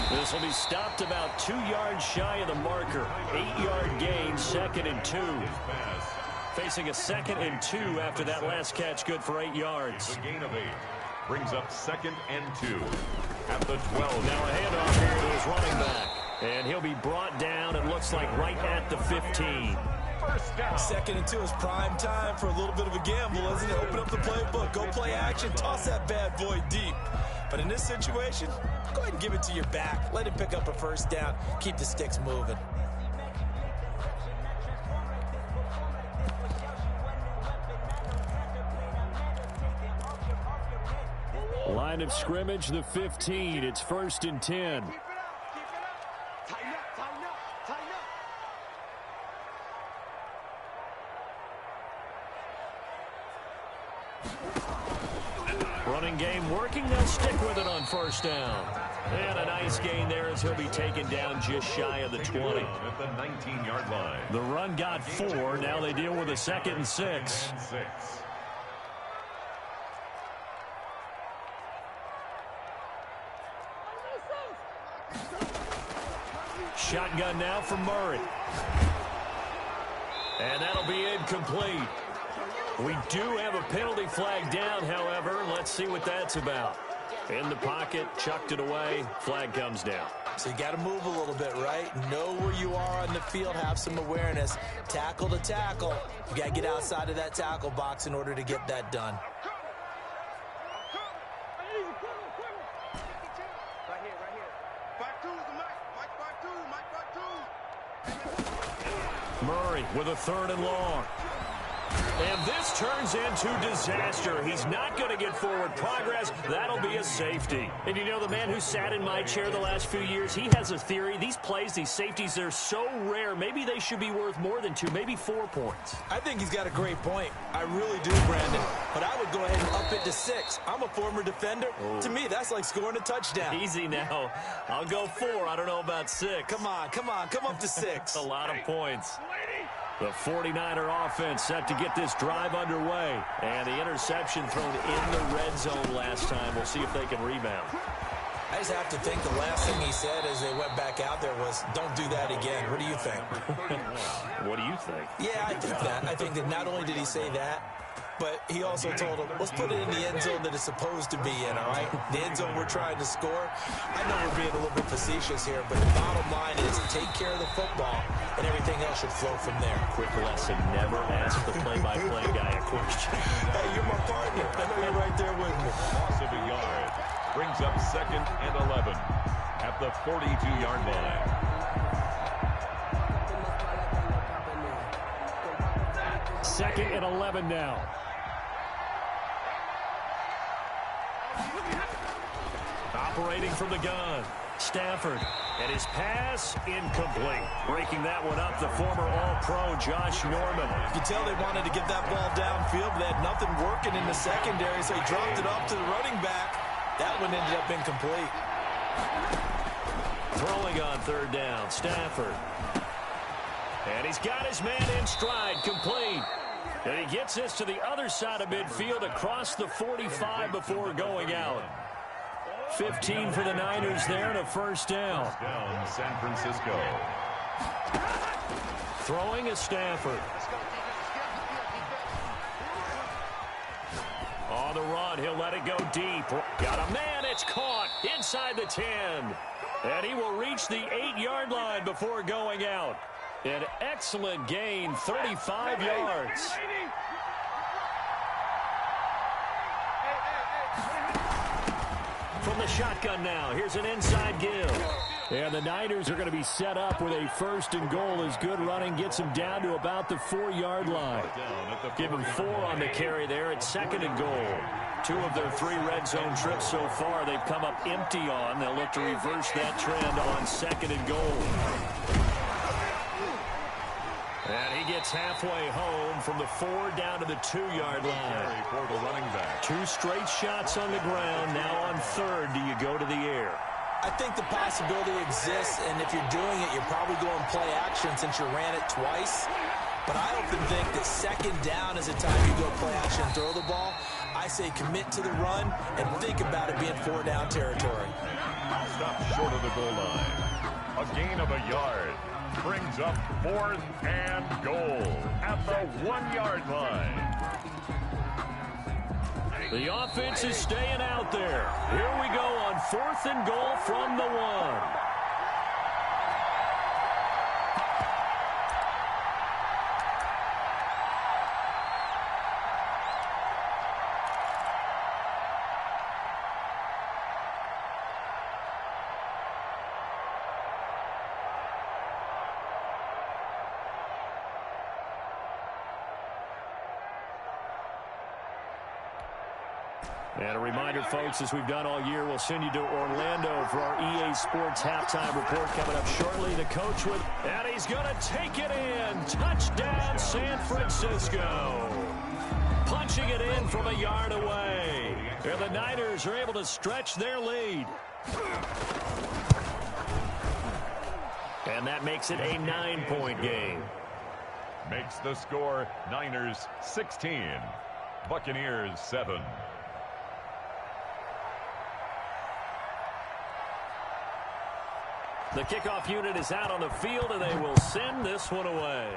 This will be stopped about 2 yards shy of the marker. 8-yard gain, second and 2. Facing a second and 2 after that last catch, good for 8 yards. The gain of 8 brings up second and 2 at the 12. Now a handoff here to his running back. And he'll be brought down, it looks like right at the 15. First down. Second and 2 is prime time for a little bit of a gamble, isn't it? Open up the playbook, go play action, toss that bad boy deep. But in this situation, go ahead and give it to your back. Let him pick up a first down. Keep the sticks moving. Line of scrimmage, the 15. It's first and 10. Running game working. They'll stick with it on first down. And a nice gain there as he'll be taken down just shy of the 20. At the 19-yard line. The run got 4. Now they deal with a 2nd and 6. Shotgun now from Murray. And that'll be incomplete. We do have a penalty flag down, however. Let's see what that's about. In the pocket, chucked it away, flag comes down. So you got to move a little bit, right? Know where you are on the field, have some awareness. Tackle to tackle. You got to get outside of that tackle box in order to get that done. Murray with a 3rd and long. And this turns into disaster. He's not going to get forward progress. That'll be a safety. And you know, the man who sat in my chair the last few years, he has a theory. These plays, these safeties, they're so rare. Maybe they should be worth more than 2, maybe 4 points. I think he's got a great point. I really do, Brandon. But I would go ahead and up it to 6. I'm a former defender. To me, that's like scoring a touchdown. Easy now. I'll go 4. I don't know about 6. Come on. Come up to 6. A lot of points. The 49er offense set to get this drive underway. And the interception thrown in the red zone last time. We'll see if they can rebound. I just have to think the last thing he said as they went back out there was, don't do that again. What do you think? What do you think? Yeah, I think that. I think that not only did he say that, but he also told him, let's put it in the end zone that it's supposed to be in, all right? The end zone we're trying to score. I know we're being a little bit facetious here, but the bottom line is take care of the football, and everything else should flow from there. Quick lesson, never ask the play-by-play guy a question. Hey, you're my partner. I know you're right there with me. Loss of a yard. Brings up 2nd and 11 at the 42-yard line. Second and 11 now. Operating from the gun. Stafford. And his pass incomplete. Breaking that one up, the former All-Pro Josh Norman. You can tell they wanted to get that ball downfield, but they had nothing working in the secondary, so he dropped it off to the running back. That one ended up incomplete. Throwing on 3rd down, Stafford. And he's got his man in stride, complete. And he gets this to the other side of midfield across the 45 before going out. 15 for the Niners there and a 1st down. Down San Francisco. Throwing is Stafford. On the run, he'll let it go deep. Got a man, it's caught inside the 10. And he will reach the 8-yard line before going out. An excellent gain, 35 yards. From the shotgun now, here's an inside give. And the Niners are going to be set up with a 1st and goal as good running gets them down to about the 4-yard line. Give them 4 on the carry there at 2nd and goal. 2 of their 3 red zone trips so far they've come up empty on. They'll look to reverse that trend on 2nd and goal. And he gets halfway home from the 4 down to the 2-yard line. For the running back. 2 straight shots on the ground. Now on 3rd, do you go to the air? I think the possibility exists, and if you're doing it, you're probably going play action since you ran it twice. But I often think that 2nd down is the time you go play action and throw the ball. I say commit to the run and think about it being 4-down territory. Stop short of the goal line. A gain of a yard. Brings up 4th and goal at the 1-yard line. The offense is staying out there. Here we go on 4th and goal from the 1. And a reminder, folks, as we've done all year, we'll send you to Orlando for our EA Sports halftime report coming up shortly. The coach with, and he's going to take it in. Touchdown, San Francisco. punching it in from a yard away. And the Niners are able to stretch their lead. And that makes it a 9-point game. Makes the score Niners 16, Buccaneers 7. The kickoff unit is out on the field, and they will send this one away.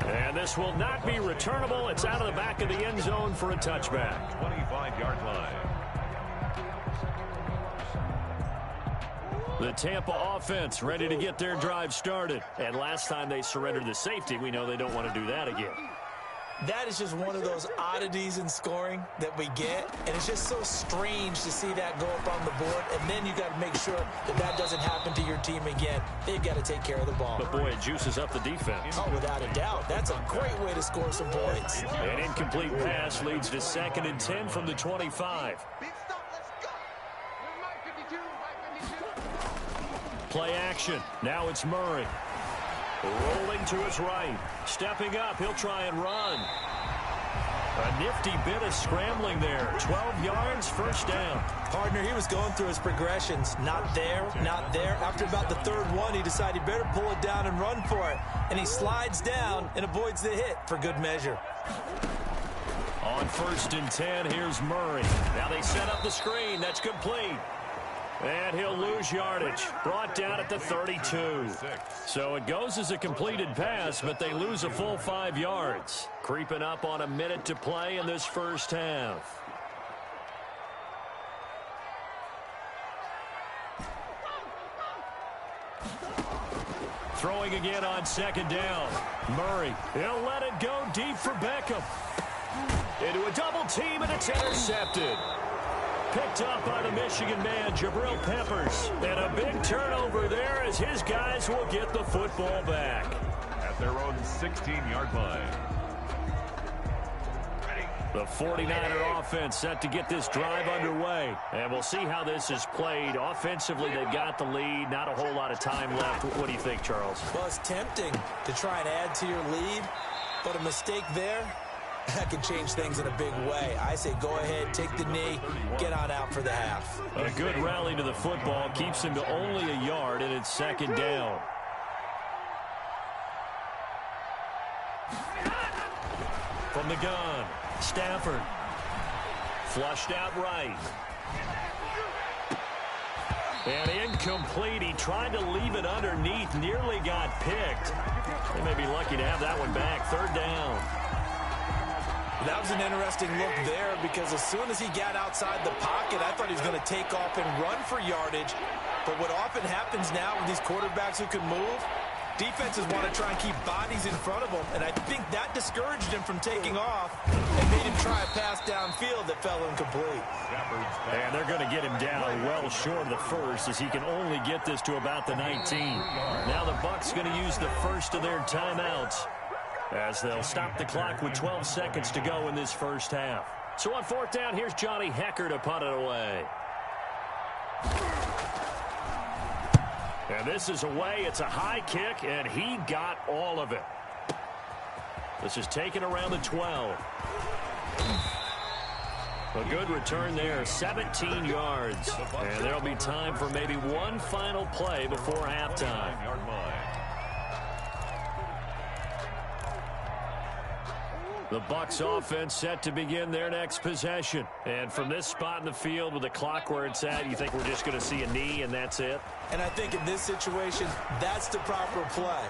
And this will not be returnable. It's out of the back of the end zone for a touchback. 25-yard line. The Tampa offense ready to get their drive started. And last time they surrendered the safety, we know they don't want to do that again. That is just one of those oddities in scoring that we get, and it's just so strange to see that go up on the board, and then you got to make sure that that doesn't happen to your team again. They've got to take care of the ball. But, boy, it juices up the defense. Oh, without a doubt. That's a great way to score some points. An incomplete pass leads to 2nd and 10 from the 25. Play action. Now it's Murray. Rolling to his right. Stepping up, he'll try and run. A nifty bit of scrambling there. 12 yards, first down. Partner, he was going through his progressions. Not there, not there. After about the third one, he decided he better pull it down and run for it. And he slides down and avoids the hit for good measure. On 1st and 10, here's Murray. Now they set up the screen. That's complete. And he'll lose yardage. Brought down at the 32. So it goes as a completed pass, but they lose a full 5 yards. Creeping up on a minute to play in this first half. Throwing again on 2nd down. Murray, he'll let it go deep for Beckham. Into a double team, and it's intercepted. Picked up by the Michigan man, Jabril Peppers. And a big turnover there as his guys will get the football back. At their own 16-yard line. The 49er offense set to get this drive underway. And we'll see how this is played. Offensively, they've got the lead. Not a whole lot of time left. What do you think, Charles? Well, it's tempting to try and add to your lead, but a mistake there, that can change things in a big way. I say go ahead, take the knee, get on out for the half. A good rally to the football keeps him to only a yard, and it's 2nd down. From the gun, Stafford. Flushed out right. And incomplete. He tried to leave it underneath, nearly got picked. They may be lucky to have that one back. 3rd down. That was an interesting look there because as soon as he got outside the pocket, I thought he was going to take off and run for yardage. But what often happens now with these quarterbacks who can move, defenses want to try and keep bodies in front of them, and I think that discouraged him from taking off and made him try a pass downfield that fell incomplete. And they're going to get him down well short of the first as he can only get this to about the 19. Now the Bucs going to use the first of their timeouts, as they'll stop the clock with 12 seconds to go in this first half. So on 4th down, here's Johnny Hecker to punt it away. And this is away. It's a high kick, and he got all of it. This is taken around the 12. A good return there, 17 yards. And there'll be time for maybe one final play before halftime. The Bucs offense set to begin their next possession. And from this spot in the field with the clock where it's at, you think we're just going to see a knee and that's it? And I think in this situation, that's the proper play.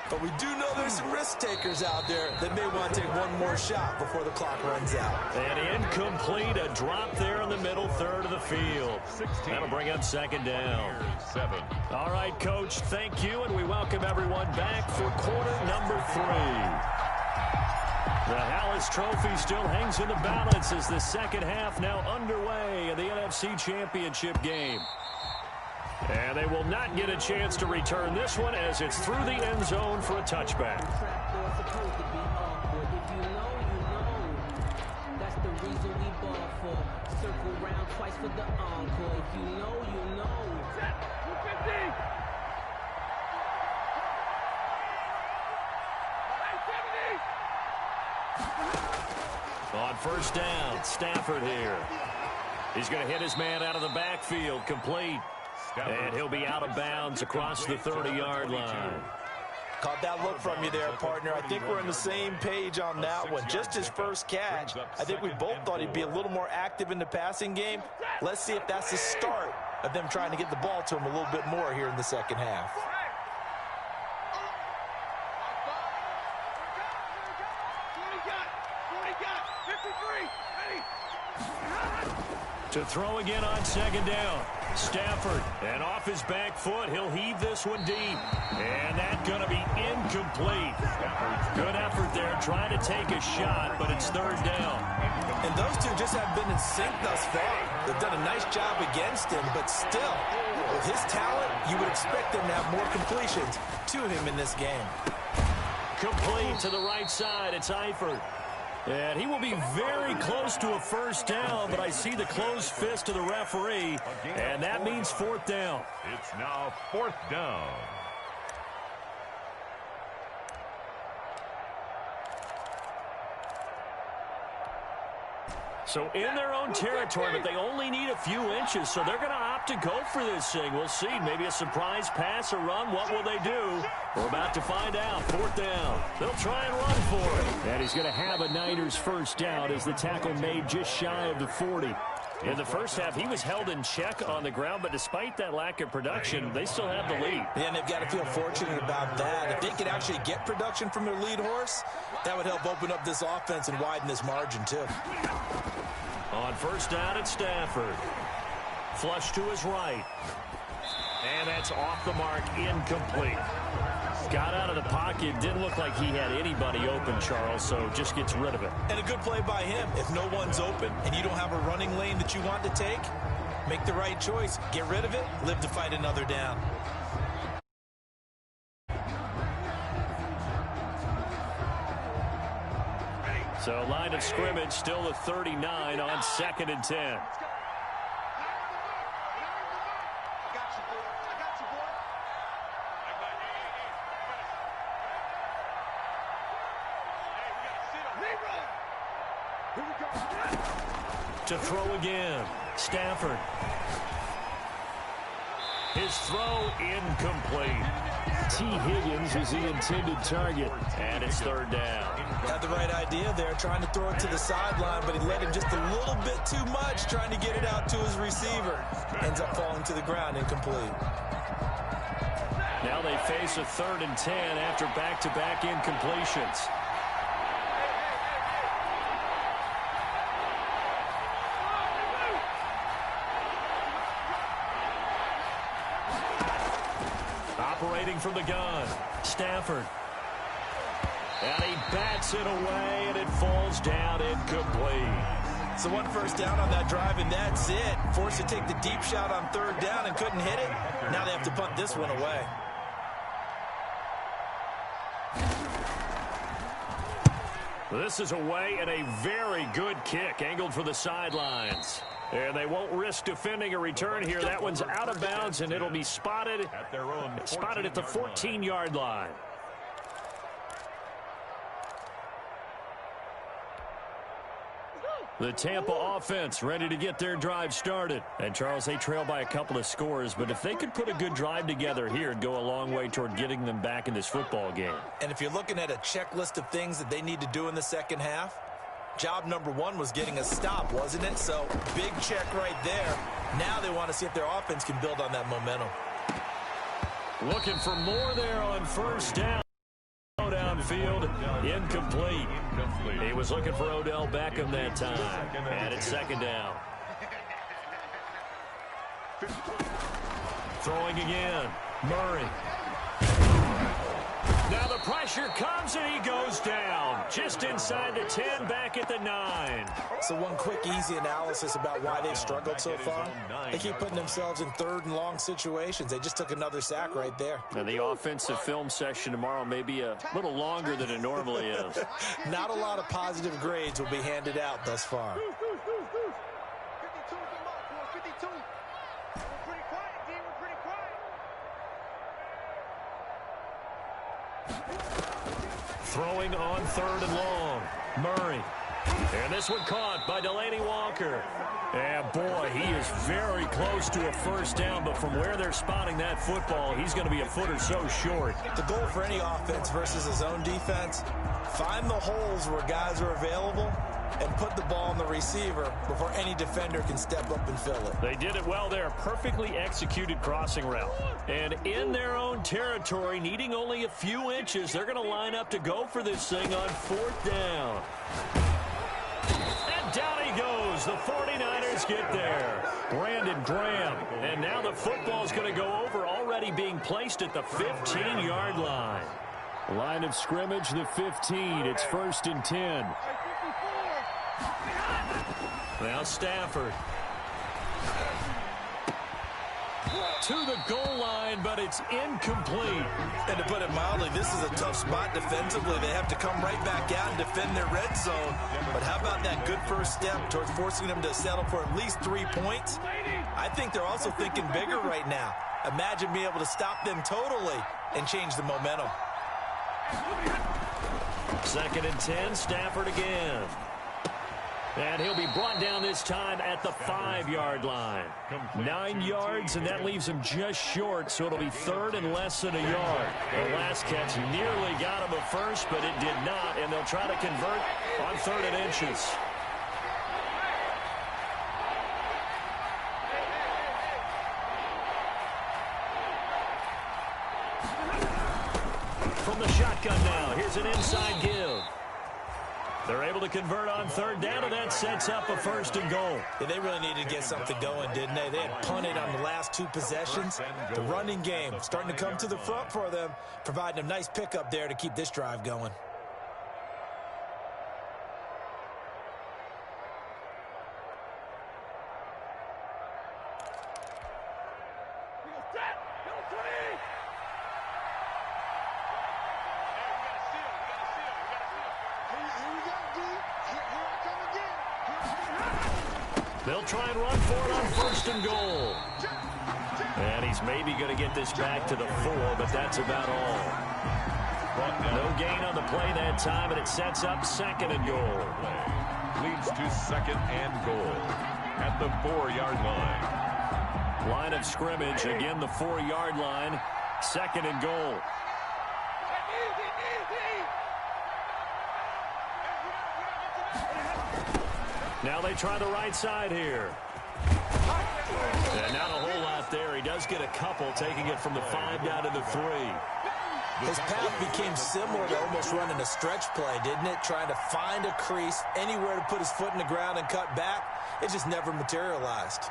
But we do know there's some risk takers out there that may want to take one more shot before the clock runs out. And incomplete, a drop there in the middle third of the field. That'll bring up 2nd down. 7. All right, Coach, thank you, and we welcome everyone back for quarter number 3. The Hallis Trophy still hangs in the balance as the second half now underway in the NFC Championship game. And they will not get a chance to return this one as it's through the end zone for a touchback. On first down, Stafford here. He's going to hit his man out of the backfield, complete. And he'll be out of bounds across the 30-yard line. Caught that look from you there, partner. I think we're on the same page on that one. Just his first catch. I think we both thought he'd be a little more active in the passing game. Let's see if that's the start of them trying to get the ball to him a little bit more here in the second half. To throw again on second down. Stafford, and off his back foot, he'll heave this one deep. And that's going to be incomplete. Good effort there, trying to take a shot, but it's third down. And those two just haven't been in sync thus far. They've done a nice job against him, but still, with his talent, you would expect them to have more completions to him in this game. Complete to the right side, it's Eifert. And he will be very close to a first down, but I see the closed fist of the referee, and that means fourth down. It's now fourth down. So in their own territory, but they only need a few inches, so they're going to opt to go for this thing. We'll see. Maybe a surprise pass or run. What will they do? We're about to find out. Fourth down. They'll try and run for it. And he's going to have a Niners first down as the tackle made just shy of the 40. In the first half, he was held in check on the ground, but despite that lack of production, they still have the lead. Yeah, and they've got to feel fortunate about that. If they could actually get production from their lead horse, that would help open up this offense and widen this margin, too. On first down, it's Stafford. Flush to his right. And that's off the mark, incomplete. Got out of the pocket, didn't look like he had anybody open, Charles, so just gets rid of it. And a good play by him. If no one's open and you don't have a running lane that you want to take, make the right choice. Get rid of it, live to fight another down. So line of scrimmage still the 39 on 2nd and 10. To throw again, Stafford. His throw incomplete. T. Higgins is the intended target, and it's third down. Had the right idea there, trying to throw it to the sideline, but he let him just a little bit too much, trying to get it out to his receiver. Ends up falling to the ground, incomplete. Now they face a 3rd and 10 after back-to-back incompletions. Operating from the gun, Stafford. And he bats it away, and it falls down incomplete. So one first down on that drive, and that's it. Forced to take the deep shot on 3rd down and couldn't hit it. Now they have to punt this one away. This is away, and a very good kick angled for the sidelines. And they won't risk defending a return here. That one's out of bounds, and it'll be spotted at the 14-yard line. The Tampa offense ready to get their drive started. And, Charles, they trail by a couple of scores, but if they could put a good drive together here, it'd go a long way toward getting them back in this football game. And if you're looking at a checklist of things that they need to do in the second half, job number 1 was getting a stop, wasn't it? So, big check right there. Now they want to see if their offense can build on that momentum. Looking for more there on first down. Downfield, incomplete. He was looking for Odell Beckham that time. And it's 2nd down. Throwing again. Murray. Now the pressure comes, and he goes down. Just inside the 10, back at the 9. So one quick, easy analysis about why they've struggled so far. They keep putting themselves in 3rd and long situations. They just took another sack right there. And the offensive film session tomorrow may be a little longer than it normally is. Not a lot of positive grades will be handed out thus far. Throwing on 3rd and long. Murray. And this one caught by Delaney Walker. And, boy, he is very close to a first down, but from where they're spotting that football, he's going to be a foot or so short. The goal for any offense versus his own defense, find the holes where guys are available and put the ball on the receiver before any defender can step up and fill it. They did it well there. Perfectly executed crossing route. And in their own territory, needing only a few inches, they're going to line up to go for this thing on fourth down. And down he goes. The 49ers get there. Brandon Graham. And now the football's going to go over, already being placed at the 15-yard line. Line of scrimmage, the 15. It's 1st and 10. Now Stafford. To the goal line, but it's incomplete. And to put it mildly, this is a tough spot defensively. They have to come right back out and defend their red zone. But how about that good first step towards forcing them to settle for at least 3 points? I think they're also thinking bigger right now. Imagine being able to stop them totally and change the momentum. 2nd and 10, Stafford again. And he'll be brought down this time at the 5-yard line. 9 yards, and that leaves him just short, so it'll be 3rd and less than a yard. The last catch nearly got him a first, but it did not, and they'll try to convert on 3rd and inches. From the shotgun now, here's an inside give. They're able to convert on 3rd down, and that sets up a 1st and goal. Yeah, they really needed to get something going, didn't they? They had punted on the last 2 possessions. The running game starting to come to the front for them, providing a nice pickup there to keep this drive going. They'll try and run for it on 1st and goal. And he's maybe going to get this back to the 4, but that's about all. No gain on the play that time, and it sets up 2nd and goal. Leads to 2nd and goal at the 4-yard line. Line of scrimmage, again the 4-yard line, 2nd and goal. Now they try the right side here. And not a whole lot there. He does get a couple, taking it from the 5 down to the 3. His path became similar to almost running a stretch play, didn't it? Trying to find a crease, anywhere to put his foot in the ground and cut back. It just never materialized.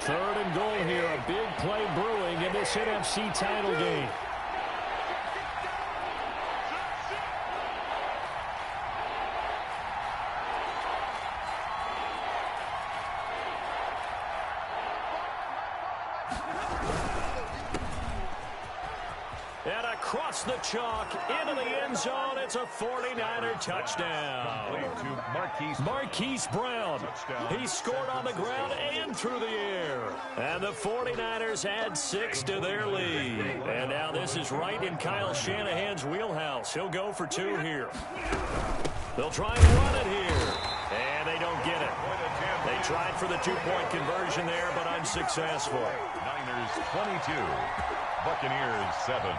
Third and goal here. A big play brewing in this NFC title game. And across the chalk, into the end zone, it's a 49er touchdown. Marquise Brown. He scored on the ground and through the air. And the 49ers add 6 to their lead. And now this is right in Kyle Shanahan's wheelhouse. He'll go for 2 here. They'll try and run it here. And they don't get it. They tried for the 2-point conversion there, but unsuccessful. Niners 22. Buccaneers 7.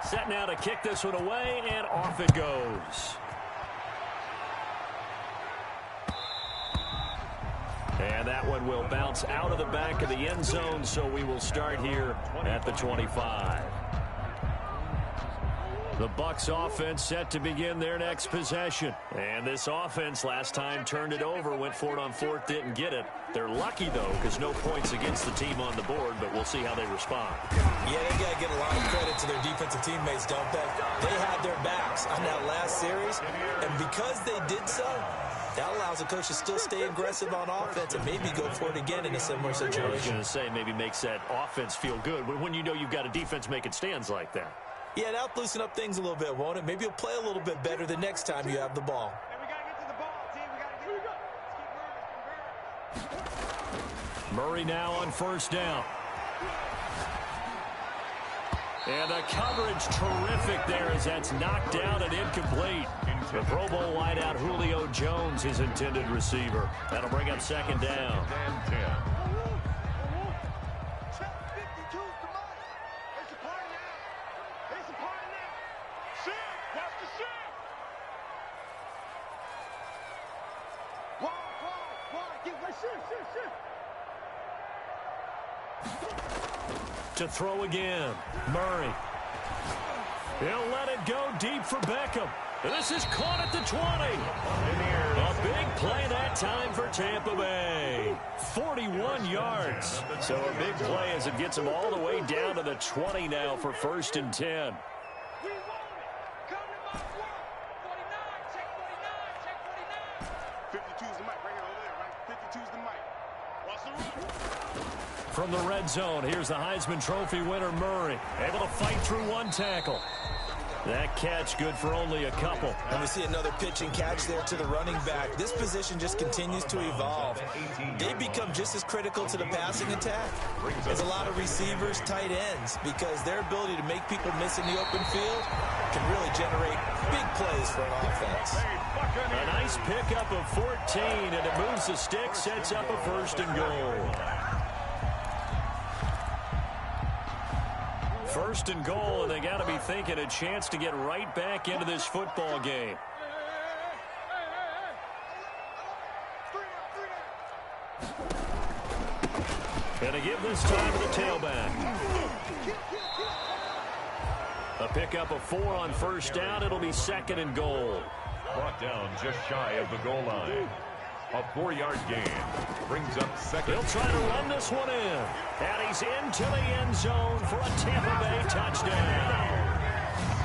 Set now to kick this one away, and off it goes. And that one will bounce out of the back of the end zone, so we will start here at the 25. The Bucs offense set to begin their next possession. And this offense last time turned it over, went for it on 4th, didn't get it. They're lucky, though, because no points against the team on the board, but we'll see how they respond. Yeah, they got to get a lot of credit to their defensive teammates, don't they? They had their backs on that last series, and because they did so, that allows the coach to still stay aggressive on offense and maybe go for it again in a similar situation. I was going to say, maybe makes that offense feel good when you know you've got a defense making stands like that. Yeah, that'll loosen up things a little bit, won't it? Maybe you'll play a little bit better the next time you have the ball. And we got to get to the ball, team. We got to get to the ball. Murray now on first down. And the coverage terrific there as that's knocked down and incomplete. The Pro Bowl wideout Julio Jones, his intended receiver. That'll bring up second down. To throw again, Murray. He'll let it go deep for Beckham. This is caught at the 20. A big play that time for Tampa Bay. 41 yards. So a big play as it gets them all the way down to the 20 now for first and 10. From the red zone, here's the Heisman Trophy winner, Murray. Able to fight through one tackle. That catch good for only a couple. And we see another pitch and catch there to the running back. This position just continues to evolve. They become just as critical to the passing attack as a lot of receivers, tight ends, because their ability to make people miss in the open field can really generate big plays for an offense. A nice pickup of 14, and it moves the stick, sets up a first and goal. First and goal, and they got to be thinking a chance to get right back into this football game. Gonna give this time to the tailback. A pickup of 4 on first down. It'll be second and goal. Brought down just shy of the goal line. A 4-yard gain brings up second. He'll try to run this one in. And he's into the end zone for a Tampa Bay touchdown.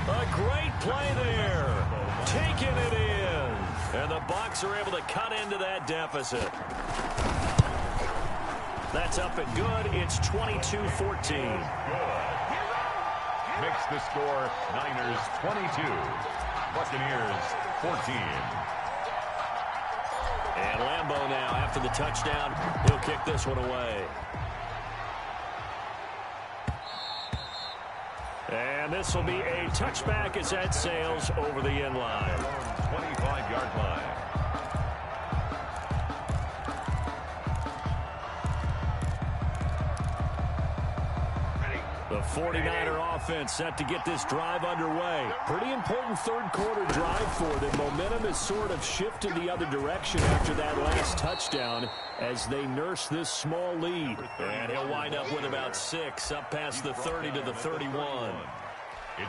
A great play there. Taking it in. And the Bucs are able to cut into that deficit. That's up and good. It's 22-14. Makes the score Niners 22. Buccaneers 14. And Lambeau now, after the touchdown, he'll kick this one away. And this will be a touchback as that sails over the end line. 25-yard line. The 49er offense set to get this drive underway. Pretty important third quarter drive for them. Momentum has sort of shifted the other direction after that last touchdown as they nurse this small lead. And he'll wind up with about 6 up past the 30 to the 31.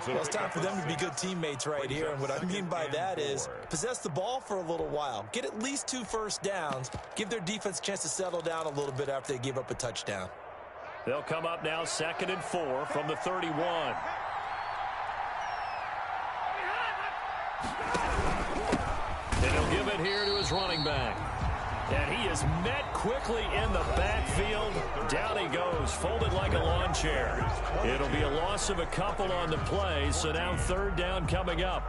Well, it's time for them to be good teammates right here. And what I mean by that is possess the ball for a little while. Get at least 2 first downs. Give their defense a chance to settle down a little bit after they give up a touchdown. They'll come up now 2nd and 4 from the 31. And he'll give it here to his running back. And he is met quickly in the backfield. Down he goes, folded like a lawn chair. It'll be a loss of a couple on the play, so now 3rd down coming up.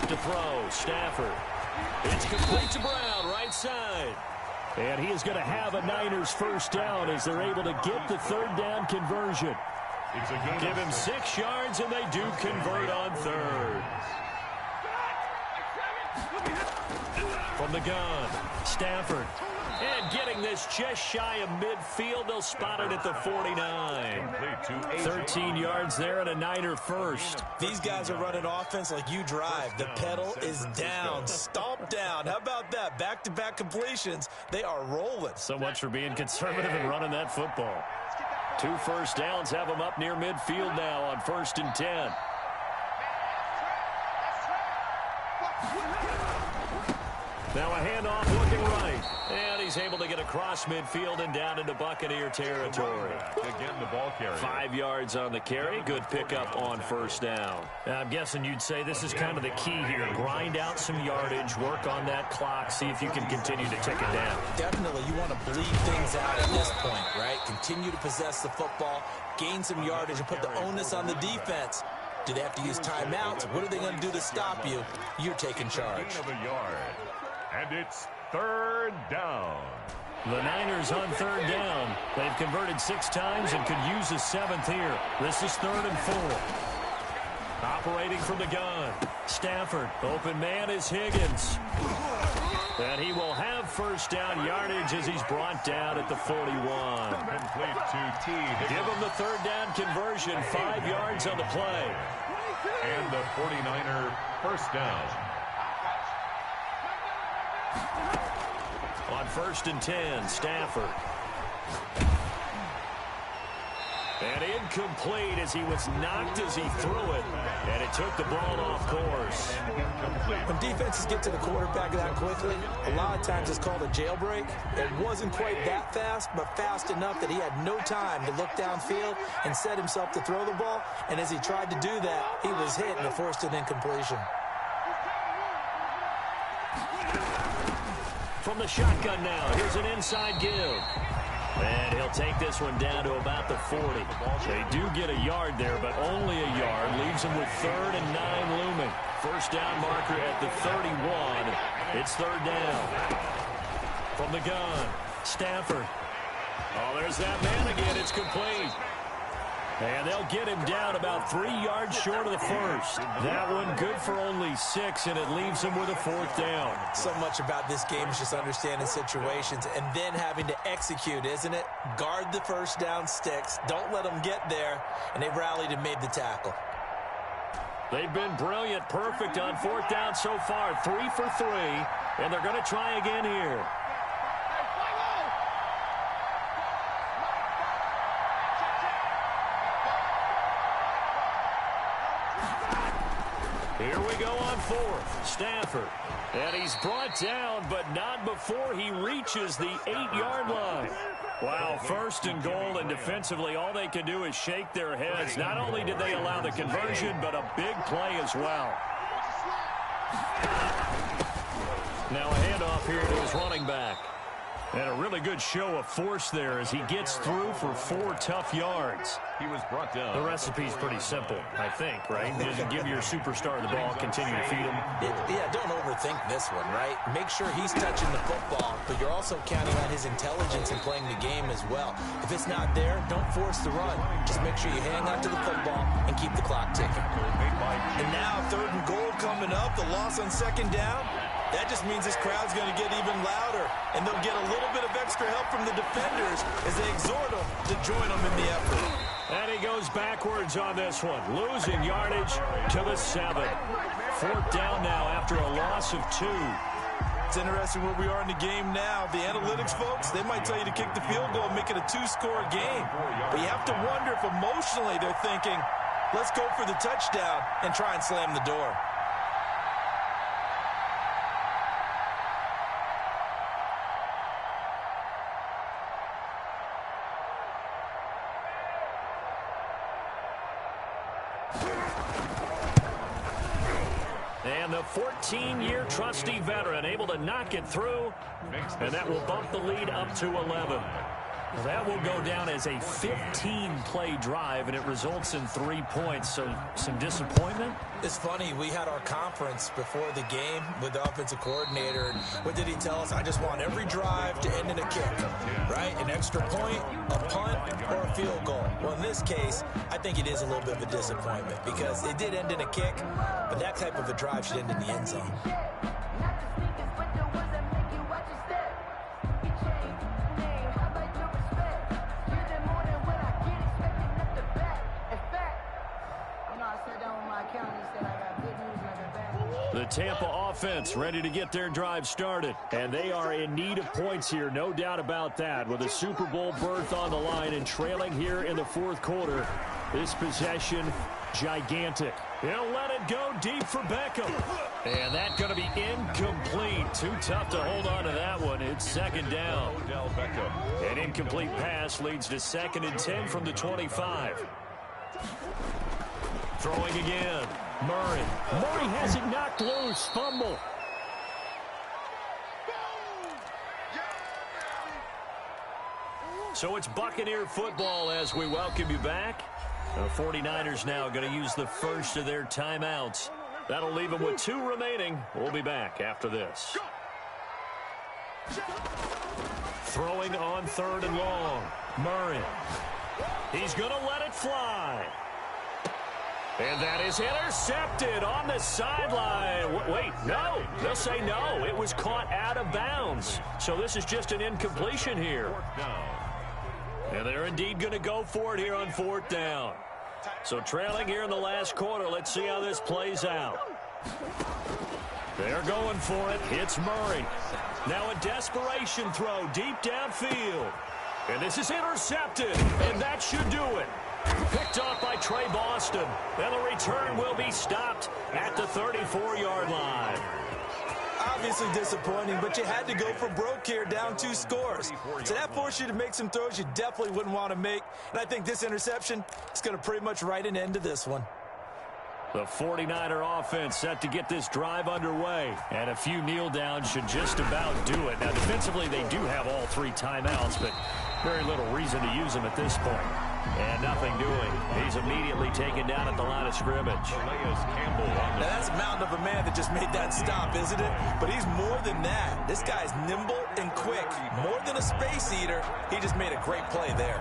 To throw, Stafford. It's complete to Brown, right side. And he is going to have a Niners first down as they're able to get the 3rd down conversion. Give him 6 yards, and they do convert on 3rd. From the gun, Stafford. And getting this just shy of midfield, they'll spot it at the 49. 13 yards there and a Niner first. These guys are running offense like you drive. The pedal is down, stomp down. How about that? Back-to-back completions. They are rolling. So much for being conservative and running that football. 2 first downs have them up near midfield now on 1st and 10. Now a handoff looking right. And he's able to get across midfield and down into Buccaneer territory. Again, the ball carrier. 5 yards on the carry. Good pickup on first down. I'm guessing you'd say this is kind of the key here. Grind out some yardage, work on that clock, see if you can continue to tick it down. Definitely, you want to bleed things out at this point, right? Continue to possess the football, gain some yardage, and put the onus on the defense. Do they have to use timeouts? What are they going to do to stop you? You're taking charge. Gain of a yard. And it's third down. The Niners on third down. They've converted 6 times and could use a 7th here. This is 3rd and 4. Operating from the gun. Stafford. Open man is Higgins. And he will have first down yardage as he's brought down at the 41. Complete to T. Give him the 3rd down conversion. 5 yards on the play. And the 49er first down. On 1st and 10, Stafford. And incomplete as he was knocked as he threw it. And it took the ball off course. When defenses get to the quarterback that quickly, a lot of times it's called a jailbreak. It wasn't quite that fast, but fast enough that he had no time to look downfield and set himself to throw the ball. And as he tried to do that, he was hit and forced an incompletion. From the shotgun now, here's an inside give. And he'll take this one down to about the 40. They do get a yard there, but only a yard. Leaves him with 3rd and 9 looming. First down marker at the 31. It's 3rd down. From the gun, Stafford. Oh, there's that man again. It's complete. And they'll get him down about 3 yards short of the first. That one good for only 6, and it leaves him with a 4th down. So much about this game is just understanding situations and then having to execute, isn't it? Guard the first down sticks. Don't let them get there. And they rallied and made the tackle. They've been brilliant, perfect on 4th down so far. 3 for 3, and they're going to try again here. Here we go on 4th. Stafford. And he's brought down, but not before he reaches the 8-yard line. Wow, 1st and goal, and defensively all they can do is shake their heads. Not only did they allow the conversion, but a big play as well. Now a handoff here to his running back. And a really good show of force there as he gets through for 4 tough yards. He was brought down. The recipe's pretty simple, I think, right? Just give your superstar the ball, continue to feed him. Yeah, don't overthink this one, right? Make sure he's touching the football, but you're also counting on his intelligence in playing the game as well. If it's not there, don't force the run. Just make sure you hang on to the football and keep the clock ticking. And now 3rd and goal coming up, the loss on 2nd down. That just means this crowd's going to get even louder, and they'll get a little bit of extra help from the defenders as they exhort them to join them in the effort. And he goes backwards on this one, losing yardage to the 7. 4th down now after a loss of 2. It's interesting where we are in the game now. The analytics folks, they might tell you to kick the field goal and make it a 2-score game. But you have to wonder if emotionally they're thinking, let's go for the touchdown and try and slam the door. And the 14-year trusty veteran able to knock it through, and that will bump the lead up to 11. That will go down as a 15-play drive, and it results in 3 points. So some disappointment. It's funny, we had our conference before the game with the offensive coordinator, and what did he tell us? I just want every drive to end in a kick, right? An extra point, a punt, or a field goal. Well, in this case, I think it is a little bit of a disappointment because it did end in a kick, but that type of a drive should end in the end zone. The Tampa offense ready to get their drive started. And they are in need of points here, no doubt about that. With a Super Bowl berth on the line and trailing here in the 4th quarter, this possession gigantic. He'll let it go deep for Beckham. And that's going to be incomplete. Too tough to hold on to that one. It's second down. An incomplete pass leads to 2nd and 10 from the 25. Throwing again. Murray. Murray has it knocked loose. Fumble. So it's Buccaneer football as we welcome you back. The 49ers now going to use the first of their timeouts. That'll leave them with 2 remaining. We'll be back after this. Throwing on 3rd and long. Murray. He's going to let it fly. And that is intercepted on the sideline. Wait, no. They'll say no. It was caught out of bounds. So this is just an incompletion here. And they're indeed going to go for it here on 4th down. So trailing here in the last quarter. Let's see how this plays out. They're going for it. It's Murray. Now a desperation throw deep downfield. And this is intercepted. And that should do it. Picked off by Trey Boston. And the return will be stopped at the 34-yard line. Obviously disappointing, but you had to go for broke here, down 2 scores. So that forced you to make some throws you definitely wouldn't want to make. And I think this interception is going to pretty much write an end to this one. The 49er offense set to get this drive underway. And a few kneel downs should just about do it. Now, defensively, they do have all 3 timeouts, but very little reason to use them at this point. And nothing doing. He's immediately taken down at the line of scrimmage. Now that's a mountain of a man that just made that stop, isn't it? But he's more than that. This guy's nimble and quick. More than a space eater, he just made a great play there.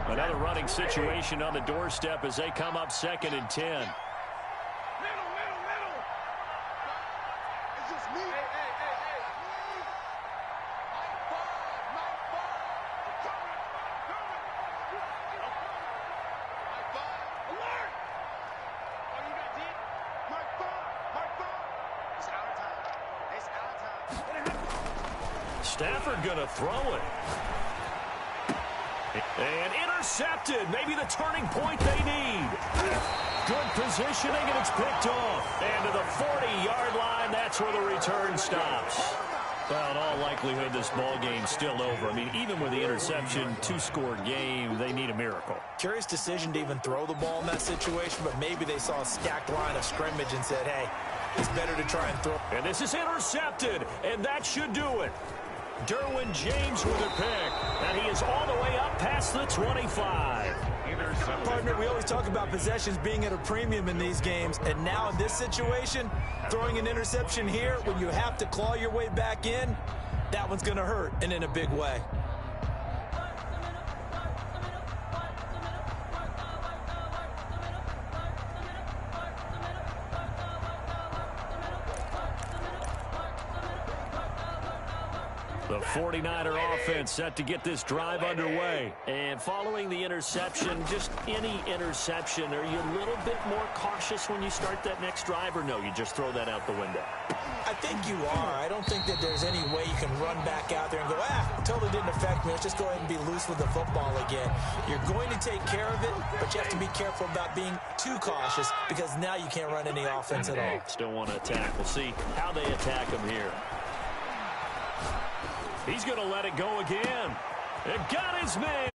Another running situation on the doorstep as they come up 2nd and 10. Stafford going to throw it. And intercepted. Maybe the turning point they need. Good positioning, and it's picked off. And to the 40-yard line, that's where the return stops. Well, in all likelihood, this ball game's still over. I mean, even with the interception, 2-score game, they need a miracle. Curious decision to even throw the ball in that situation, but maybe they saw a stacked line of scrimmage and said, hey, it's better to try and throw. And this is intercepted, and that should do it. Derwin James with a pick, and he is all the way up past the 25. Partner, we always talk about possessions being at a premium in these games, and now in this situation, throwing an interception here when you have to claw your way back in, that one's going to hurt, and in a big way. The 49er offense set to get this drive underway. And following the interception, just any interception, are you a little bit more cautious when you start that next drive, or no, you just throw that out the window? I think you are. I don't think that there's any way you can run back out there and go, it totally didn't affect me. Let's just go ahead and be loose with the football again. You're going to take care of it, but you have to be careful about being too cautious because now you can't run any offense at all. Still want to attack. We'll see how they attack him here. He's going to let it go again. It got his man.